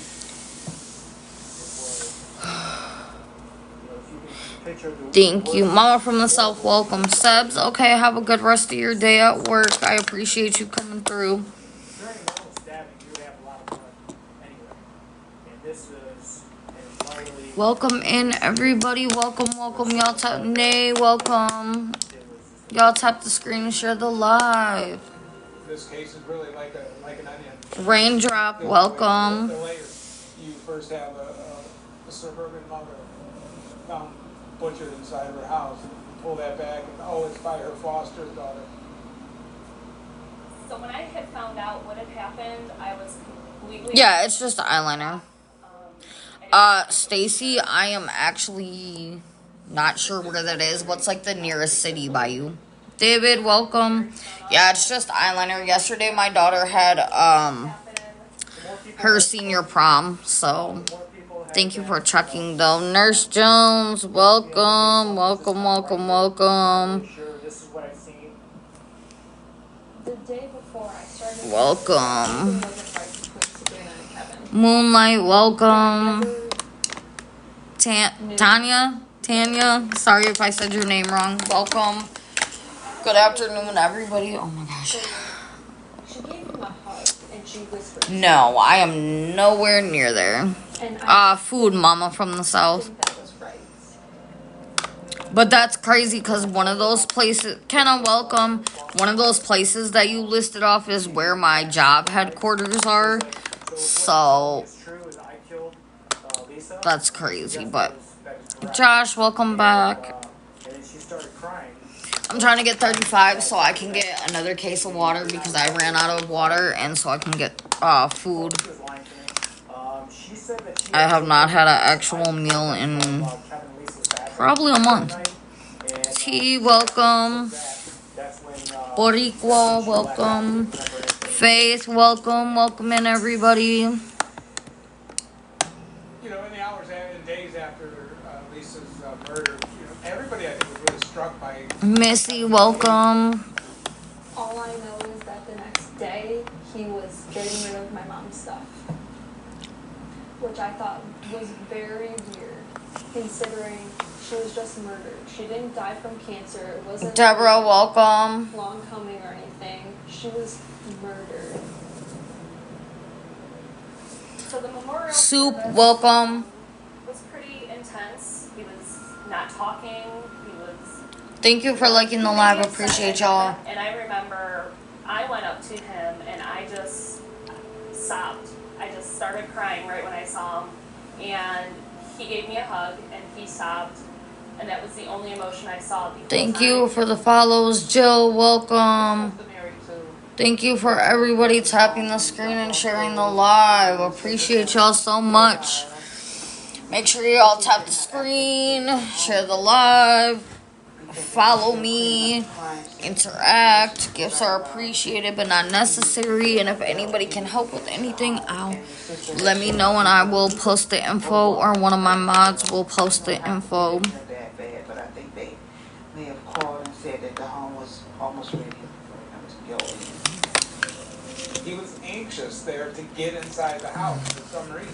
Thank you. Mama from the South, welcome. Sebs, okay, have a good rest of your day at work. I appreciate you coming through. During normal stabbing, you would have a lot of blood anyway. And this is entirely... Welcome in, everybody. Welcome, welcome. Y'all tap Nay, welcome. Y'all tap the screen and share the live. This case is really like an onion. Raindrop, welcome. The layer, you first have a suburban mother found butchered inside her house. Pull that back, and oh, it's by her foster daughter. So when I had found out what had happened, I was completely... Yeah, it's just eyeliner. Stacy, I am actually not sure where that is. What's like the nearest city by you? David, welcome. Yeah, it's just eyeliner. Yesterday my daughter had her senior prom, so thank you for checking though. Nurse Jones, welcome, welcome, welcome, welcome. The day before I started... Welcome. Moonlight, welcome. Tanya, sorry if I said your name wrong. Welcome. Good afternoon, everybody. Oh my gosh. She gave him a hug and she whispered... No, I am nowhere near there. Food mama from the South. But that's crazy because one of those places, Kenna, welcome. One of those places that you listed off is where my job headquarters are. So, that's crazy. But, Josh, welcome back. I'm trying to get 35 so I can get another case of water because I ran out of water and so I can get food. I have not had an actual meal in probably a month. T, welcome. Boricua, welcome. Faith, welcome. Welcome in, everybody. You know, in the hours and days after Lisa's murder, everybody I think was really struck by... Missy, welcome. All I know is that the next day, he was getting rid of my mom's stuff. Which I thought was very weird, considering she was just murdered. She didn't die from cancer. It wasn't Deborah, welcome. long coming or anything. She was murdered. So the memorial Soup, service welcome. was pretty intense. He was not talking. He was... Thank you for liking the live. Appreciate y'all. And I remember I went up to him and I just sobbed. I just started crying right when I saw him. And he gave me a hug and he sobbed. And that was the only emotion I saw. Thank you for the follows, Jill. Welcome. Thank you for everybody tapping the screen and sharing the live. Appreciate y'all so much. Make sure y'all tap the screen, share the live, follow me, interact. Gifts are appreciated but not necessary. And if anybody can help with anything, let me know and I will post the info, or one of my mods will post the info. That bad, but I think they may have called and said that the home was almost ready for him to go in. He was anxious there to get inside the house for some reason.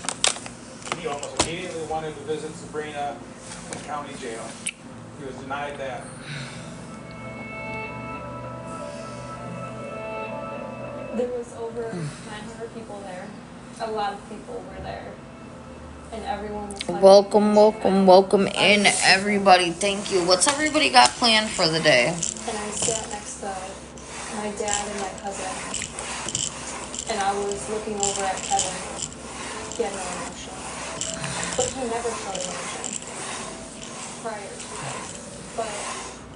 He almost immediately wanted to visit Sabrina in the county jail. He was denied that. There was over 900 people there. A lot of people were there. and everyone was like, Welcome, welcome, welcome in, everybody. Thank you. What's everybody got planned for the day? and I sat next to my dad and my cousin, and I was looking over at Kevin. He had no emotion, but he never showed emotion prior to this. But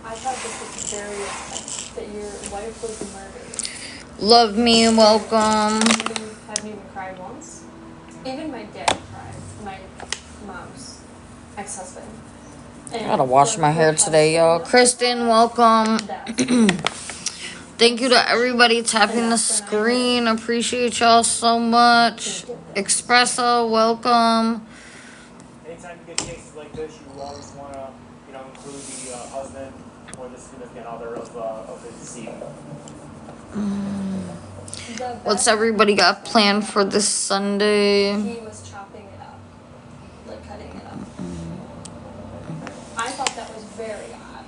I thought this was very intense, that your wife was murdered. Love me, welcome. You haven't even cried once. Even my dad cried. My mom's ex-husband. I gotta wash my hair today, y'all. Kristen, welcome. Thank you to everybody tapping the screen. Appreciate y'all so much. Espresso, welcome. Anytime you get cases like this, you always want to, include the husband or the significant other of the decedent. What's everybody got planned for this Sunday? He was chopping it up, like cutting it up. I thought that was very odd.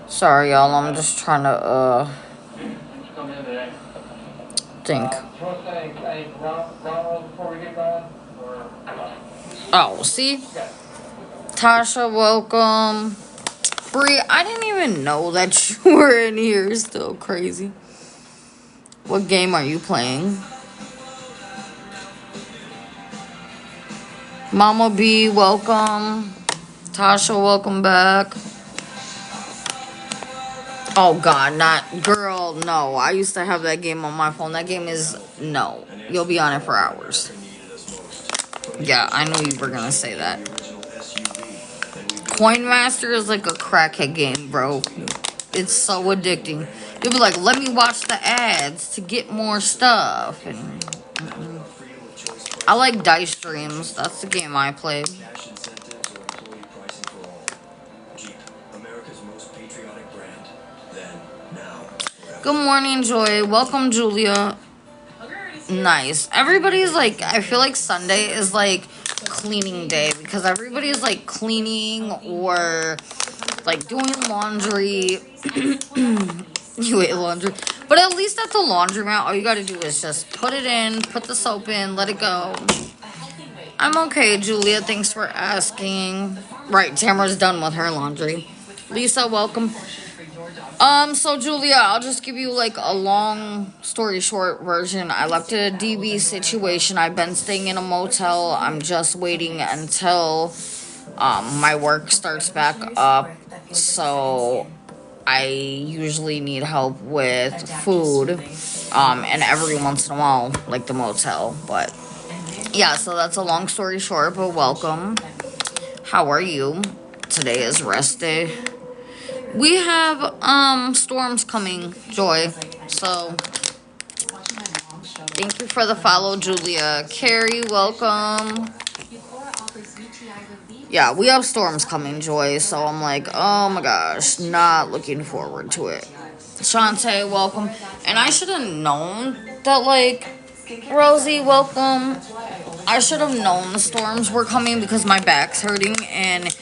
Sorry, y'all. I'm just trying to think. Oh, see? Tasha, welcome. Bree, I didn't even know that you were in here. Still crazy. What game are you playing? Mama B, welcome. Tasha, welcome back. Oh God, not girl. No, I used to have that game on my phone. That game is no. You'll be on it for hours. Yeah, I knew you were gonna say that. Coin Master is like a crackhead game, bro. It's so addicting. You'll be like, let me watch the ads to get more stuff. And I like Dice Dreams. That's the game I play. Good morning, Joy. Welcome, Julia. Nice. Everybody's like, I feel like Sunday is like cleaning day because everybody's like cleaning or like doing laundry. You ate laundry. But at least at the laundromat, all you gotta do is just put it in, put the soap in, let it go. I'm okay, Julia. Thanks for asking. Right, Tamara's done with her laundry. Lisa, welcome. So Julia, I'll just give you like a long story short version. I left a DV situation. I've been staying in a motel. I'm just waiting until my work starts back up. So I usually need help with food and every once in a while like the motel. But yeah, so that's a long story short, but welcome. How are you? Today is rest day. We have storms coming, Joy. So thank you for the follow, Julia. Carrie, welcome. Yeah, we have storms coming, Joy. So I'm like, oh my gosh, not looking forward to it. Shantae, welcome. And I should have known that, like, Rosie, welcome. I should have known the storms were coming because my back's hurting and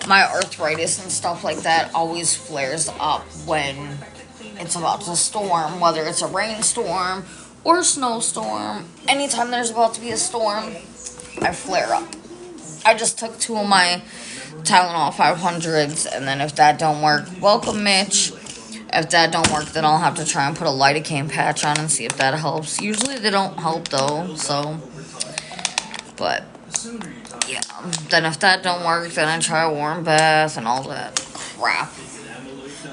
my arthritis and stuff like that always flares up when it's about to storm, whether it's a rainstorm or a snowstorm. Anytime there's about to be a storm, I flare up. I just took 2 of my Tylenol 500s, and then if that don't work, welcome, Mitch. If that don't work, then I'll have to try and put a lidocaine patch on and see if that helps. Usually they don't help, though, so, but yeah, then if that don't work, then I try a warm bath and all that crap.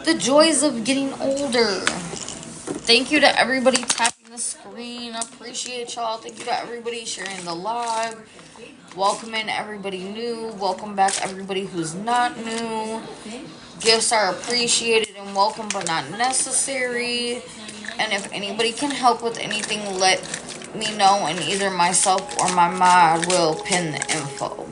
The joys of getting older. Thank you to everybody tapping the screen. I appreciate y'all. Thank you to everybody sharing the live. Welcome in everybody new. Welcome back everybody who's not new. Gifts are appreciated and welcome but not necessary. And if anybody can help with anything, let me know, and either myself or my mod will pin the info.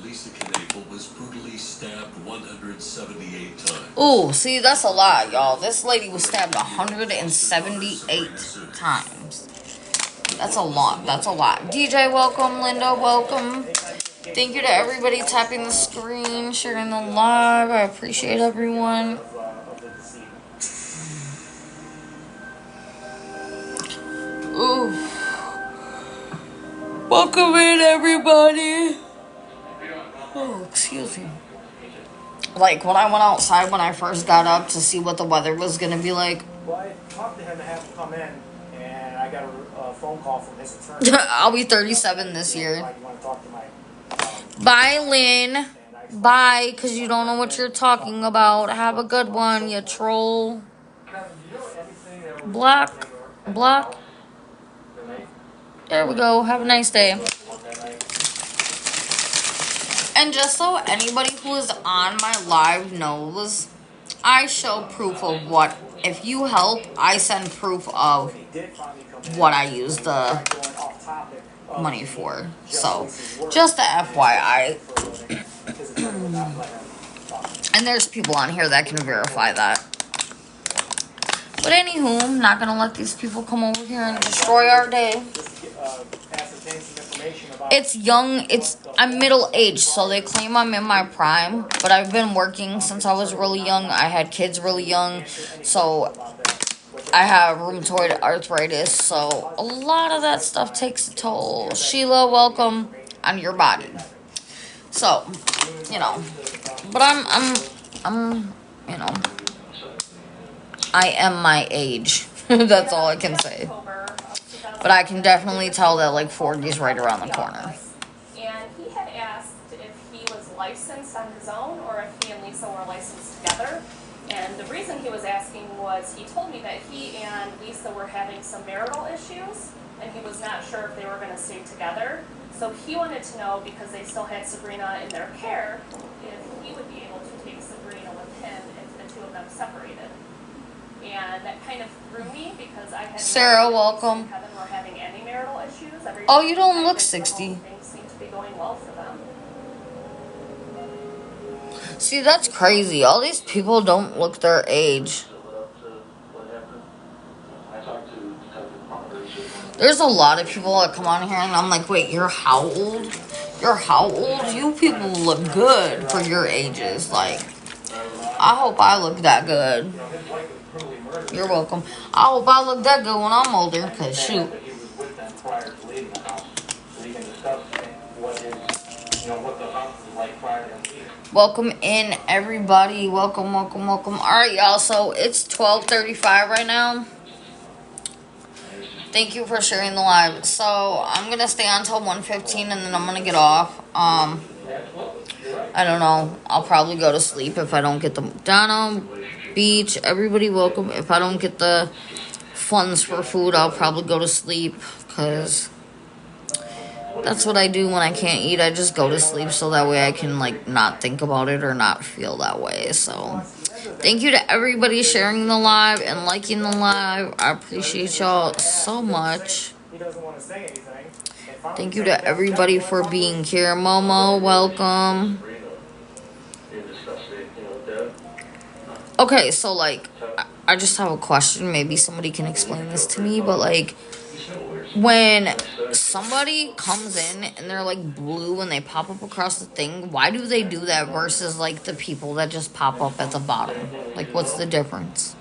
Lisa Knapel was brutally stabbed 178 times. Ooh, see, that's a lot, y'all. This lady was stabbed 178 times. That's a lot. That's a lot. DJ, welcome. Linda, welcome. Thank you to everybody tapping the screen, sharing the live. I appreciate everyone. Ooh. Welcome in, everybody. Oh, excuse me. Like, when I went outside when I first got up to see what the weather was going to be like. Well, I talked to him to have him come in, and I got a phone call from his attorney. I'll be 37 this year. Bye, Lynn. Bye, because you don't know what you're talking about. Have a good one, you troll. Block. There we go. Have a nice day. And just so anybody who is on my live knows, I show proof of what. If you help, I send proof of what I use the money for. So, just a FYI. And there's people on here that can verify that. But anywho, I'm not going to let these people come over here and destroy our day. It's young, I'm middle-aged, so they claim I'm in my prime. But I've been working since I was really young. I had kids really young, so I have rheumatoid arthritis. So a lot of that stuff takes a toll. Sheila, welcome on your body. So, you know, but I'm, you know, I am my age. That's all I can say. But I can definitely tell that, like, 40 is right around the corner. And he had asked if he was licensed on his own or if he and Lisa were licensed together. And the reason he was asking was he told me that he and Lisa were having some marital issues, and he was not sure if they were going to stay together. So he wanted to know, because they still had Sabrina in their care, if he would be able to take Sabrina with him if the two of them separated. And that kind of threw me because I had Sarah, welcome. Kevin were having any marital issues. Oh, you don't look 60. Things seem to be going well for them. See, that's crazy. All these people don't look their age. There's a lot of people that come on here and I'm like, wait, you're how old? You're how old? You people look good for your ages. Like, I hope I look that good. You're welcome. I hope I look that good when I'm older, because shoot. Welcome in, everybody. Welcome. Alright, y'all, so it's 12:35 right now. Thank you for sharing the live. So, I'm going to stay on until 1:15 and then I'm going to get off. I don't know. I'll probably go to sleep if I don't get the Donna Beach. Everybody welcome. If I don't get the funds for food, I'll probably go to sleep because that's what I do when I can't eat. I just go to sleep so that way I can, like, not think about it or not feel that way. So, thank you to everybody sharing the live and liking the live. I appreciate y'all so much. Thank you to everybody for being here. Momo, welcome. Okay, so, like, I just have a question. Maybe somebody can explain this to me, but, like, when somebody comes in and they're, like, blue and they pop up across the thing, why do they do that versus, like, the people that just pop up at the bottom? Like, what's the difference?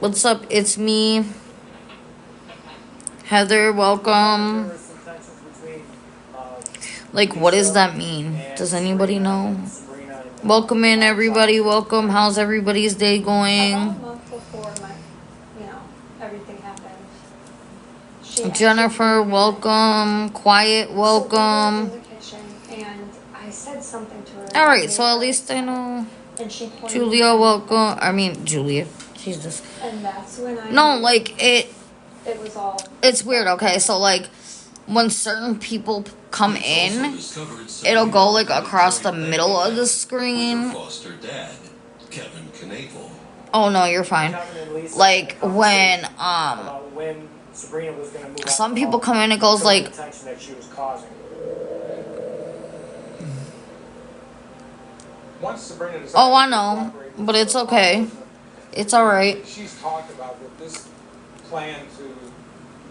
What's up? It's me. Heather, welcome. Like, what does that mean? Does anybody know? Welcome in, everybody. Welcome. How's everybody's day going? About a month before everything happened. Jennifer, welcome. Quiet, welcome. In the kitchen, and I said something to her. All right, so at least I know. And she pointed Julia, welcome. I mean, Julia. Jesus. And that's when I. No, like, it was all. It's weird, okay? So, like, when certain people come in, it'll go, like, across the middle of the screen. Foster dad, Kevin Knaple. Oh, no, you're fine. Like, when some people come in, it goes, like, oh, I know, but it's okay. It's alright. She's talked about that this plan to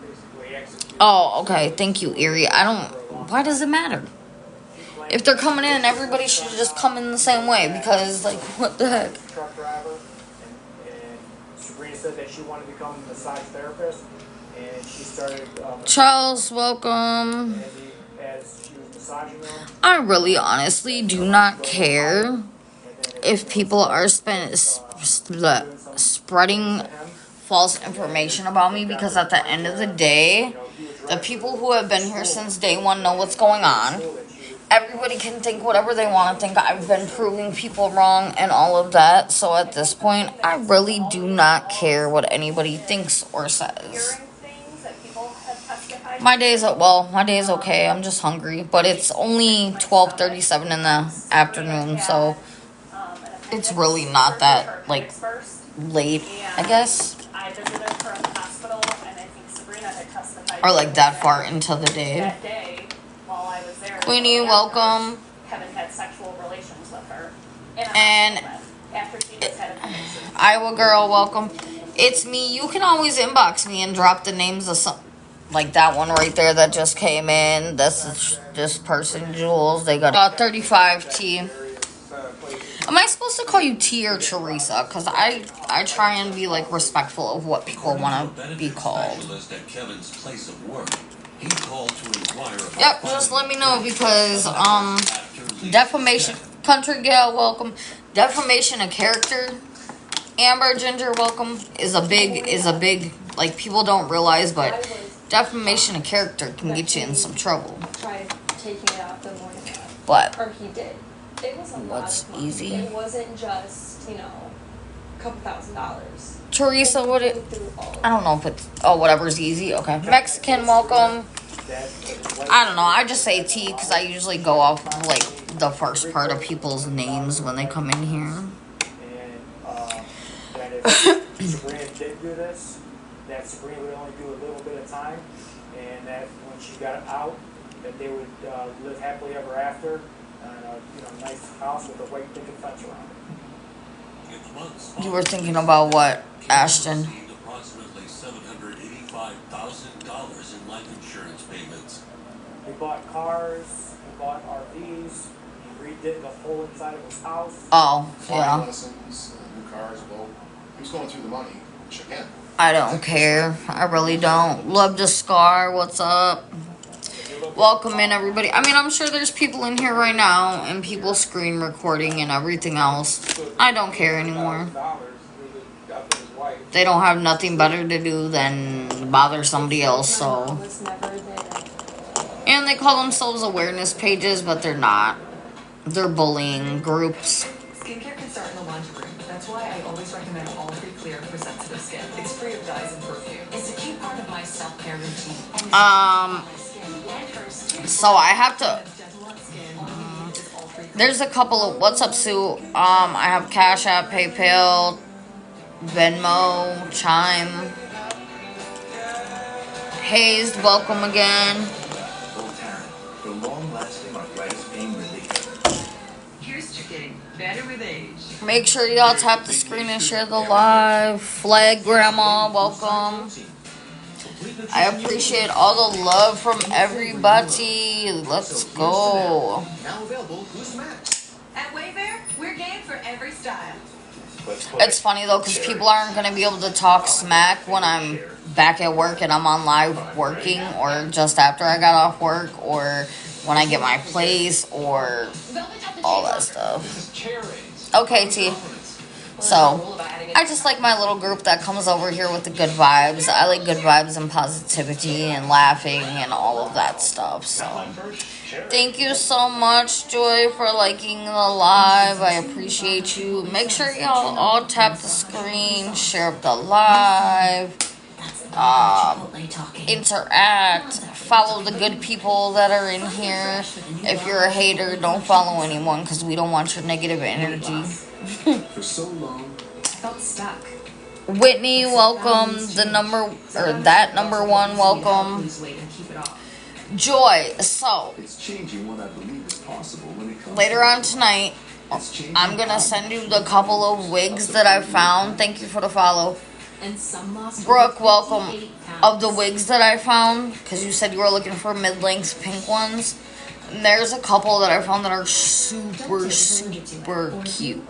basically Oh, okay. Thank you, Erie. I don't... Why does it matter? If they're coming in, everybody should just come in the same way. Because, like, what the heck? Truck driver, and Sabrina said that she wanted to become a massage therapist, and she started. Charles, welcome. As she was massaging them. I really, honestly do not care if people are spreading false information about me, because at the end of the day, the people who have been here since day one know what's going on. Everybody can think whatever they want to think. I've been proving people wrong and all of that. So at this point, I really do not care what anybody thinks or says. My day is okay. I'm just hungry, but it's only 12:37 in the afternoon, so it's really not that like late, I guess, I visited her at the hospital, and I think Sabrina had testified. or like that far into the day. That day, while I was there, Queenie, welcome. Kevin had sexual relations with her. And after she just had a conviction. Iowa girl, welcome. It's me. You can always inbox me and drop the names of some, like that one right there that just came in. This person, Jules. They got 35 T. Am I supposed to call you T or Teresa? Because I try and be like respectful of what people want to be called. Yep, just let me know, because defamation, Country Gal, welcome. Defamation of character, Amber Ginger, welcome, is a big like, people don't realize, but defamation of character can get you in some trouble. Tried taking it off the morning of. But Or he did. It was a lot of money. easy? It wasn't just, a couple $1,000s. Teresa, I don't know if it's, whatever's easy. Okay. Mexican, welcome. I don't know. I just say T because I usually go off of, like, the first part of people's names when they come in here. That if Sabrina did do this, that Sabrina would only do a little bit of time, and that when she got out, that they would live happily ever after. Nice house with a white picket fence around it. You were thinking about what, Ashton? Approximately $785,000 in life insurance payments. He bought cars, he bought RVs, he redid the whole inside of his house. Oh, Flying yeah. lessons, new cars, boat. He was going through the money, which again. I don't care. I really don't. Love the Scar. What's up? Welcome in, everybody. I mean, I'm sure there's people in here right now and people screen recording and everything else. I don't care anymore. They don't have nothing better to do than bother somebody else, so. And they call themselves awareness pages, but they're not. They're bullying groups. Skincare can start in the laundry room. That's why I always recommend All Free Clear for sensitive skin. It's free of dyes and perfume. It's a key part of my self-care routine. So I have to. There's a couple of. What's up, Sue? I have Cash App, PayPal, Venmo, Chime. Hazed, welcome again. Voltaren, for long-lasting arthritis pain relief. Here's to getting better with age. Make sure y'all tap the screen and share the live. Flag Grandma, welcome. I appreciate all the love from everybody. Let's go. Now available, Boost Max. At Wayfair, we're game for every style. It's funny though, because people aren't going to be able to talk smack when I'm back at work and I'm on live working, or just after I got off work, or when I get my place, or all that stuff. Okay, T. So, I just like my little group that comes over here with the good vibes. I like good vibes and positivity and laughing and all of that stuff. So, thank you so much, Joy, for liking the live. I appreciate you. Make sure y'all all tap the screen, share up the live, interact, follow the good people that are in here. If you're a hater, don't follow anyone because we don't want your negative energy. For so long, I felt stuck. Whitney, welcome. That number one, welcome. Joy, so it's changing what I believe is possible when it comes later on tonight, I'm gonna send you the couple of wigs that I found. Thank you for the follow. and some lost Brooke, over welcome. 58 pounds. Of the wigs that I found, because you said you were looking for mid-length pink ones, and there's a couple that I found that are super, super cute.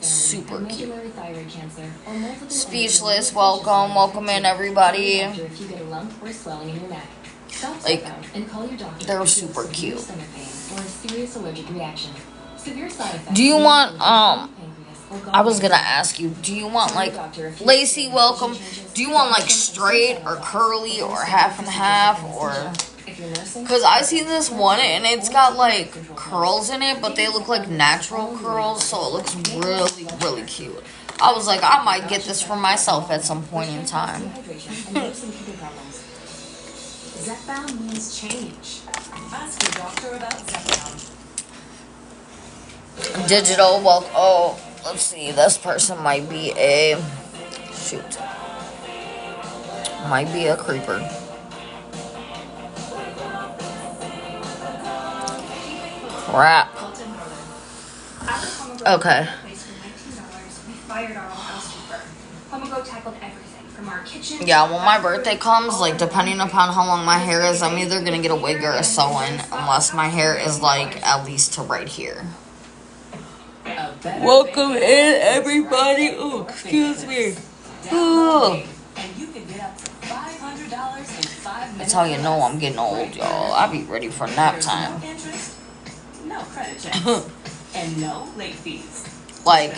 Super cute. Thyroid cancer or multiple Speechless, welcome. Welcome in, everybody. If you get a lump or swelling in your neck. Stop Like, and call your doctor. they're if you have super severe cute. stomach pain or a serious allergic reaction. Severe side effects. Do you want, I was gonna ask you, do you want, like, Lacey, welcome. Do you want, like, straight or curly or half and half or... Because I see this one and it's got, like, curls in it, but they look like natural curls, so it looks really, really cute. I was like, I might get this for myself at some point in time. Zepbound means change. Ask your doctor about Zepbound. Digital, well, oh, let's see, this person might be a, shoot, might be a creeper. Crap. Okay. We fired our own housekeeper. Homago tackled everything from our kitchen. Yeah, when my birthday comes, like, depending upon how long my hair is, I'm either gonna get a wig or a sew-in, unless my hair is, like, at least to right here. Welcome in, everybody. Oh, excuse me. Oh. That's how you know I'm getting old, y'all. I be ready for nap time. No credit checks. And no late fees. Like,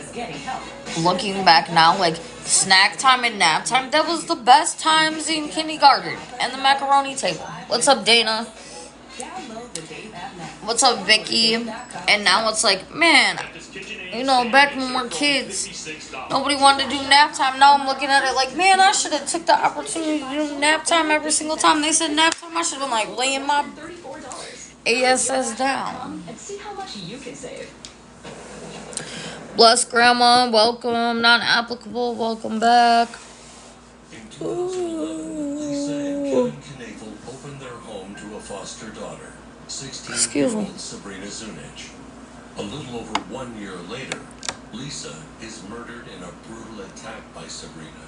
looking back now, like, snack time and nap time, that was the best times in kindergarten. And the macaroni table. What's up, Dana? What's up, Vicky? And now it's like, man, you know, back when we were kids, nobody wanted to do nap time. Now I'm looking at it like, man, I should have took the opportunity to do nap time every single time they said nap time. I should have been like laying my ASS down. And see how much you can save. Bless Grandma, welcome. Not applicable, welcome back. In 2011, Lisa and Kevin Knavel opened their home to a foster daughter, 16-year-old Sabrina Zunich. A little over 1 year later, Lisa is murdered in a brutal attack by Sabrina.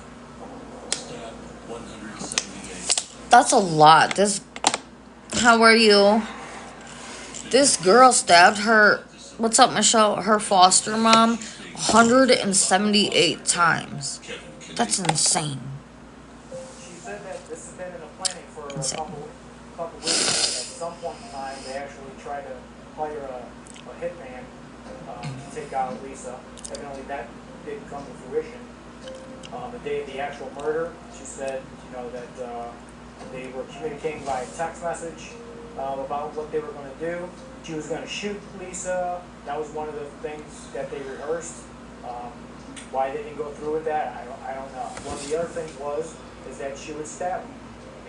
Stabbed 178. That's a lot. How are you? This girl stabbed her, what's up, Michelle? Her foster mom 178 times. That's insane. She said that this has been in the planning for a couple weeks. At some point in time, they actually tried to hire a hitman to take out Lisa. Evidently, that didn't come to fruition. The day of the actual murder, she said, you know, that they were communicating via text message about what they were going to do. She was going to shoot Lisa. That was one of the things that they rehearsed. Why they didn't go through with that, I don't know. One of the other things is that she would stab him.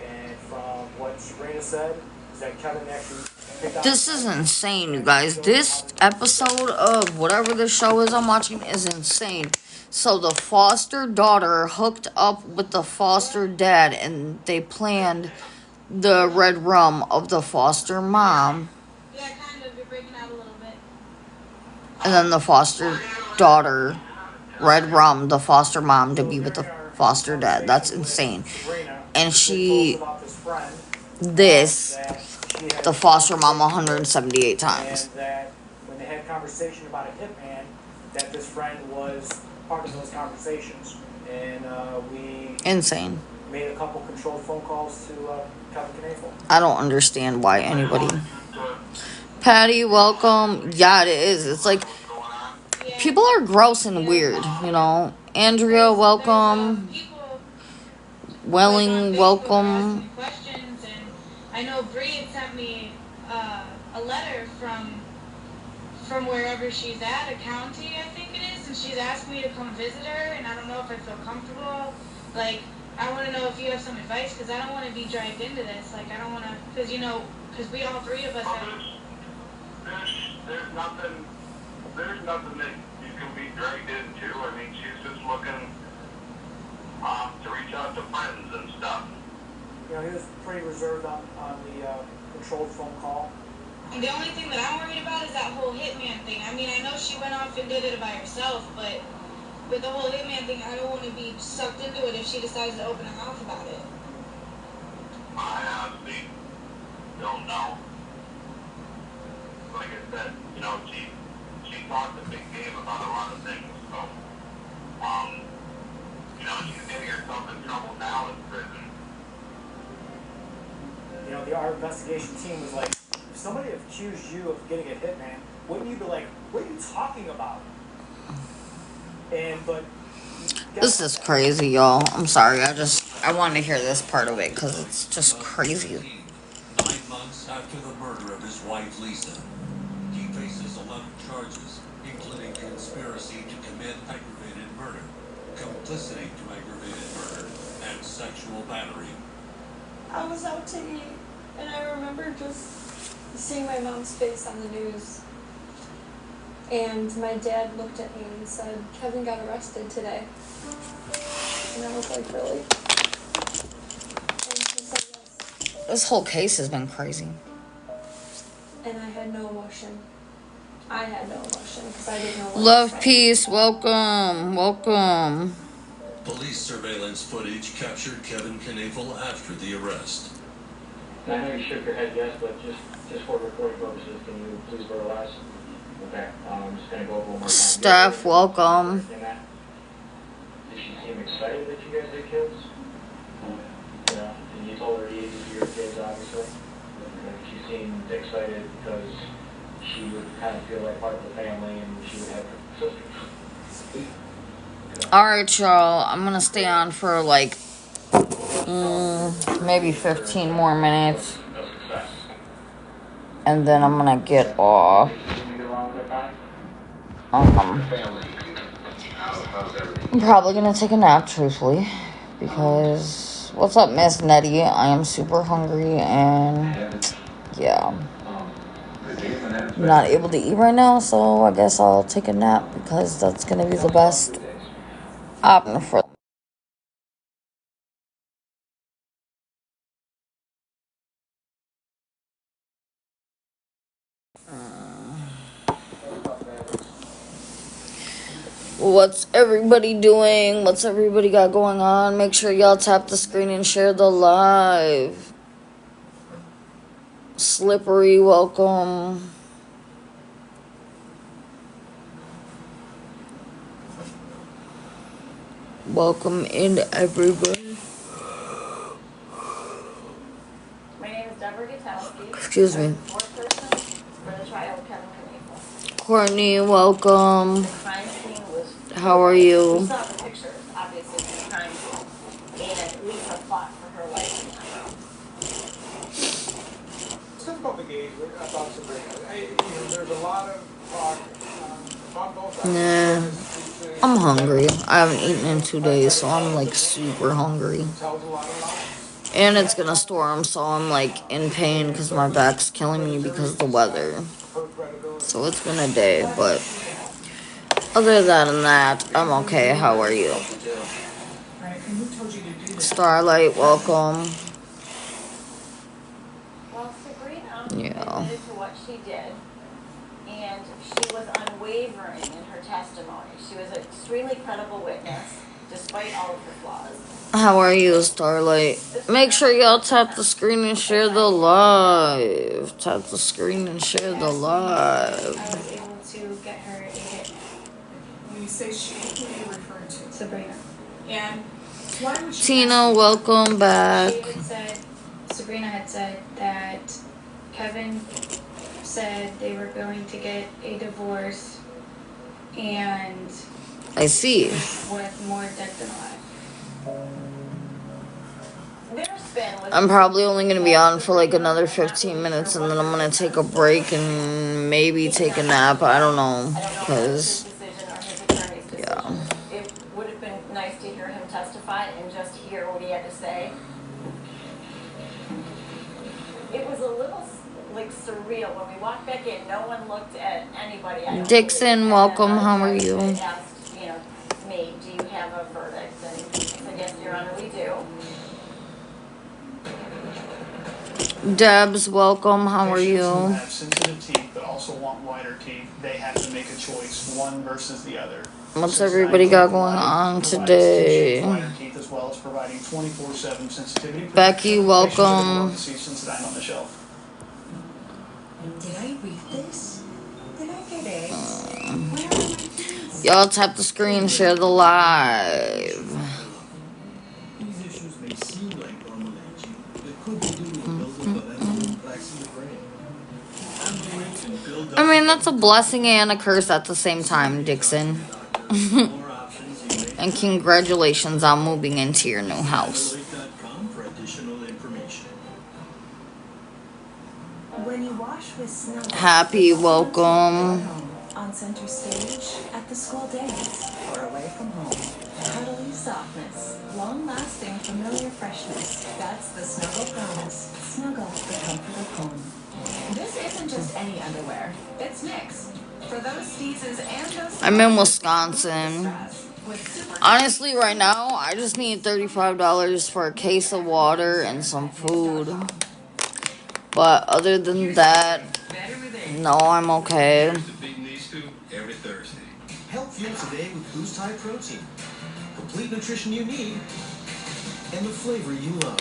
And from what Sabrina said, is that Kevin actually picked up. This is insane, you guys. This episode of whatever the show is I'm watching is insane. So the foster daughter hooked up with the foster dad, and they planned the red rum of the foster mom. Yeah, kind of. You're breaking out a little bit. And then the foster daughter, red rum, the foster mom to be with the foster dad. That's insane. And the foster mom 178 times. And that when they had conversation about a hitman, that this friend was part of those conversations. And we Insane. made a couple controlled phone calls to Kevin Knavel. I don't understand why anybody. Patty, welcome. Yeah, it is. It's like people are gross and weird, you know. Andrea, welcome. Welling, welcome. Questions, and I know Bree had sent me a letter from wherever she's at, a county, I think it is, and she's asked me to come visit her, and I don't know if I feel comfortable. Like, I want to know if you have some advice, because I don't want to be dragged into this. Like, I don't want to, because we all three of us have. There's nothing that you can be dragged into. I mean, she's just looking to reach out to friends and stuff. You know, he was pretty reserved on the controlled phone call. And the only thing that I'm worried about is that whole hitman thing. I mean, I know she went off and did it by herself, but with the whole hitman thing, I don't want to be sucked into it if she decides to open her mouth about it. I honestly don't know. Like I said, you know, she talked a big game about a lot of things, so, you know, she's getting herself in trouble now in prison. You know, our investigation team was like, if somebody accused you of getting a hitman, wouldn't you be like, what are you talking about? But This is crazy, y'all. I'm sorry. I want to hear this part of it because it's just crazy. 9 months after the murder of his wife, Lisa, he faces 11 charges, including conspiracy to commit aggravated murder, complicity to aggravated murder, and sexual battery. I was out to eat, and I remember just seeing my mom's face on the news. And my dad looked at me and said, Kevin got arrested today. And I was like, really? And he said yes. This whole case has been crazy. And I had no emotion. I had no emotion because I didn't know what Love, to say. peace, welcome, welcome. Police surveillance footage captured Kevin Knavel after the arrest. I know you shook your head yes, but just for recording purposes, can you please verbalize? Okay, I'm just going to go over one more time. Steph, welcome. Did she seem excited that you guys had kids? You know, and you told her the ages of your kids, obviously. She seemed excited because she would kind of feel like part of the family and she would have her sisters. Alright, y'all. I'm going to stay on for like maybe 15 more minutes. And then I'm going to get off. I'm probably gonna take a nap, truthfully, because what's up, Miss Nettie? I am super hungry and yeah, I'm not able to eat right now, so I guess I'll take a nap because that's gonna be the best option for. What's everybody doing? What's everybody got going on? Make sure y'all tap the screen and share the live. Slippery, welcome. Welcome in, everybody. My name is Deborah Gutowski. Excuse me. I'm the fourth person for the trial of Kevin Knavel. Courtney, welcome. The crime scene was... How are you? We saw the pictures, obviously, from the crime scene. And Lisa fought for her life in that room. Let's talk about the gauge, about Sabrina. There's a lot of talk about both sides. Nah. I'm hungry. I haven't eaten in 2 days, so I'm like super hungry. And it's gonna storm, so I'm like in pain because my back's killing me because of the weather. So it's been a day, but other than that, I'm okay. How are you? Starlight, welcome. Well, Sabrina Yeah. admitted to what she did, and she was unwavering in her testimony. She was an extremely credible witness, despite all of her flaws. How are you, Starlight? Make sure y'all tap the screen and share the live. Tap the screen and share the live. I was able to get her a hit. When you say she, who are you referring to? Sabrina. And why would she Tina, welcome back. She had said, Sabrina had said that Kevin said they were going to get a divorce and I see. with more dead than alive. I'm probably only going to be on for like another 15 minutes and then I'm going to take a break and maybe take a nap. I don't know. Because, yeah. It would have been nice to hear him testify and just hear what he had to say. It was a little like surreal when we walked back in. No one looked at anybody. Dixon, welcome. How are you? They asked, me, do you have a verdict? And I said, yes, Your Honor, we do. Debs, welcome. How are Patients who you? have sensitive teeth but also want whiter teeth, they have to make a choice, one versus the other. What's everybody got going on today? As well as providing 24/7 sensitivity. Becky, welcome. Did I read this? Did I get eggs? Y'all tap the screen, share the live. These issues may seem like normal aging, but could be due to buildup of enzyme plaques in the brain. Androids can build up. I mean, that's a blessing and a curse at the same time, Dixon. And congratulations on moving into your new house. For additional information. When you wash with Snuggle, Happy welcome. on center stage, at the school dance, or away from home. Cuddly softness, long-lasting familiar freshness. That's the Snuggle promise. Snuggle, the comfort of home. This isn't just any underwear. It's mixed. For those sneezes and those... I'm in Wisconsin. Honestly, right now, I just need $35 for a case of water and some food. But other than that, no, I'm okay. Every Thursday. Help fuel today with Boost High Protein. Complete nutrition you need and the flavor you love.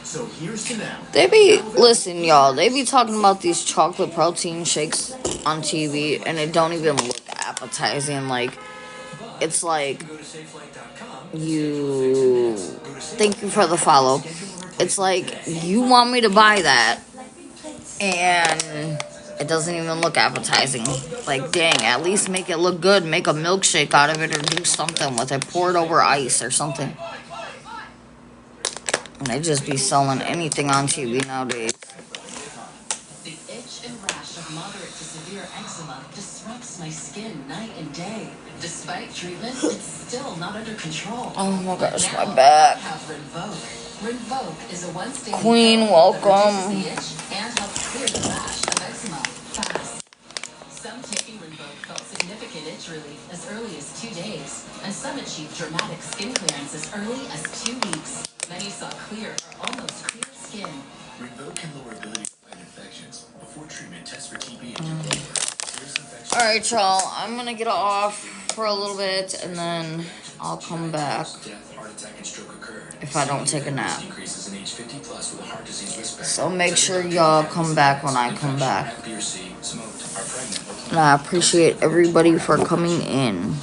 So here's to now. Listen, y'all, they be talking about these chocolate protein shakes on TV, and it don't even look appetizing. Like, it's like, thank you for the follow. It's like, you want me to buy that, and it doesn't even look appetizing. Like, dang, at least make it look good. Make a milkshake out of it or do something with it. Pour it over ice or something. And they just be selling anything on TV nowadays. The itch and rash of moderate to severe eczema disrupts my skin night and day. Despite treatment, it's still not under control. Oh my gosh, my back. I have Rinvoq. Rinvoq is a once-daily Queen, pill welcome. that reduces the itch and helps clear the rash of eczema fast. Some taking Rinvoq felt significant itch relief as early as 2 days, and some achieved dramatic skin clearance as early as 2 weeks. Many saw clear or almost clear skin. Rinvoq can lower ability to fight infections. Before treatment, test for TB and tick over. Alright, y'all, I'm gonna get off for a little bit and then I'll come back if I don't take a nap. So make sure y'all come back when I come back. And I appreciate everybody for coming in.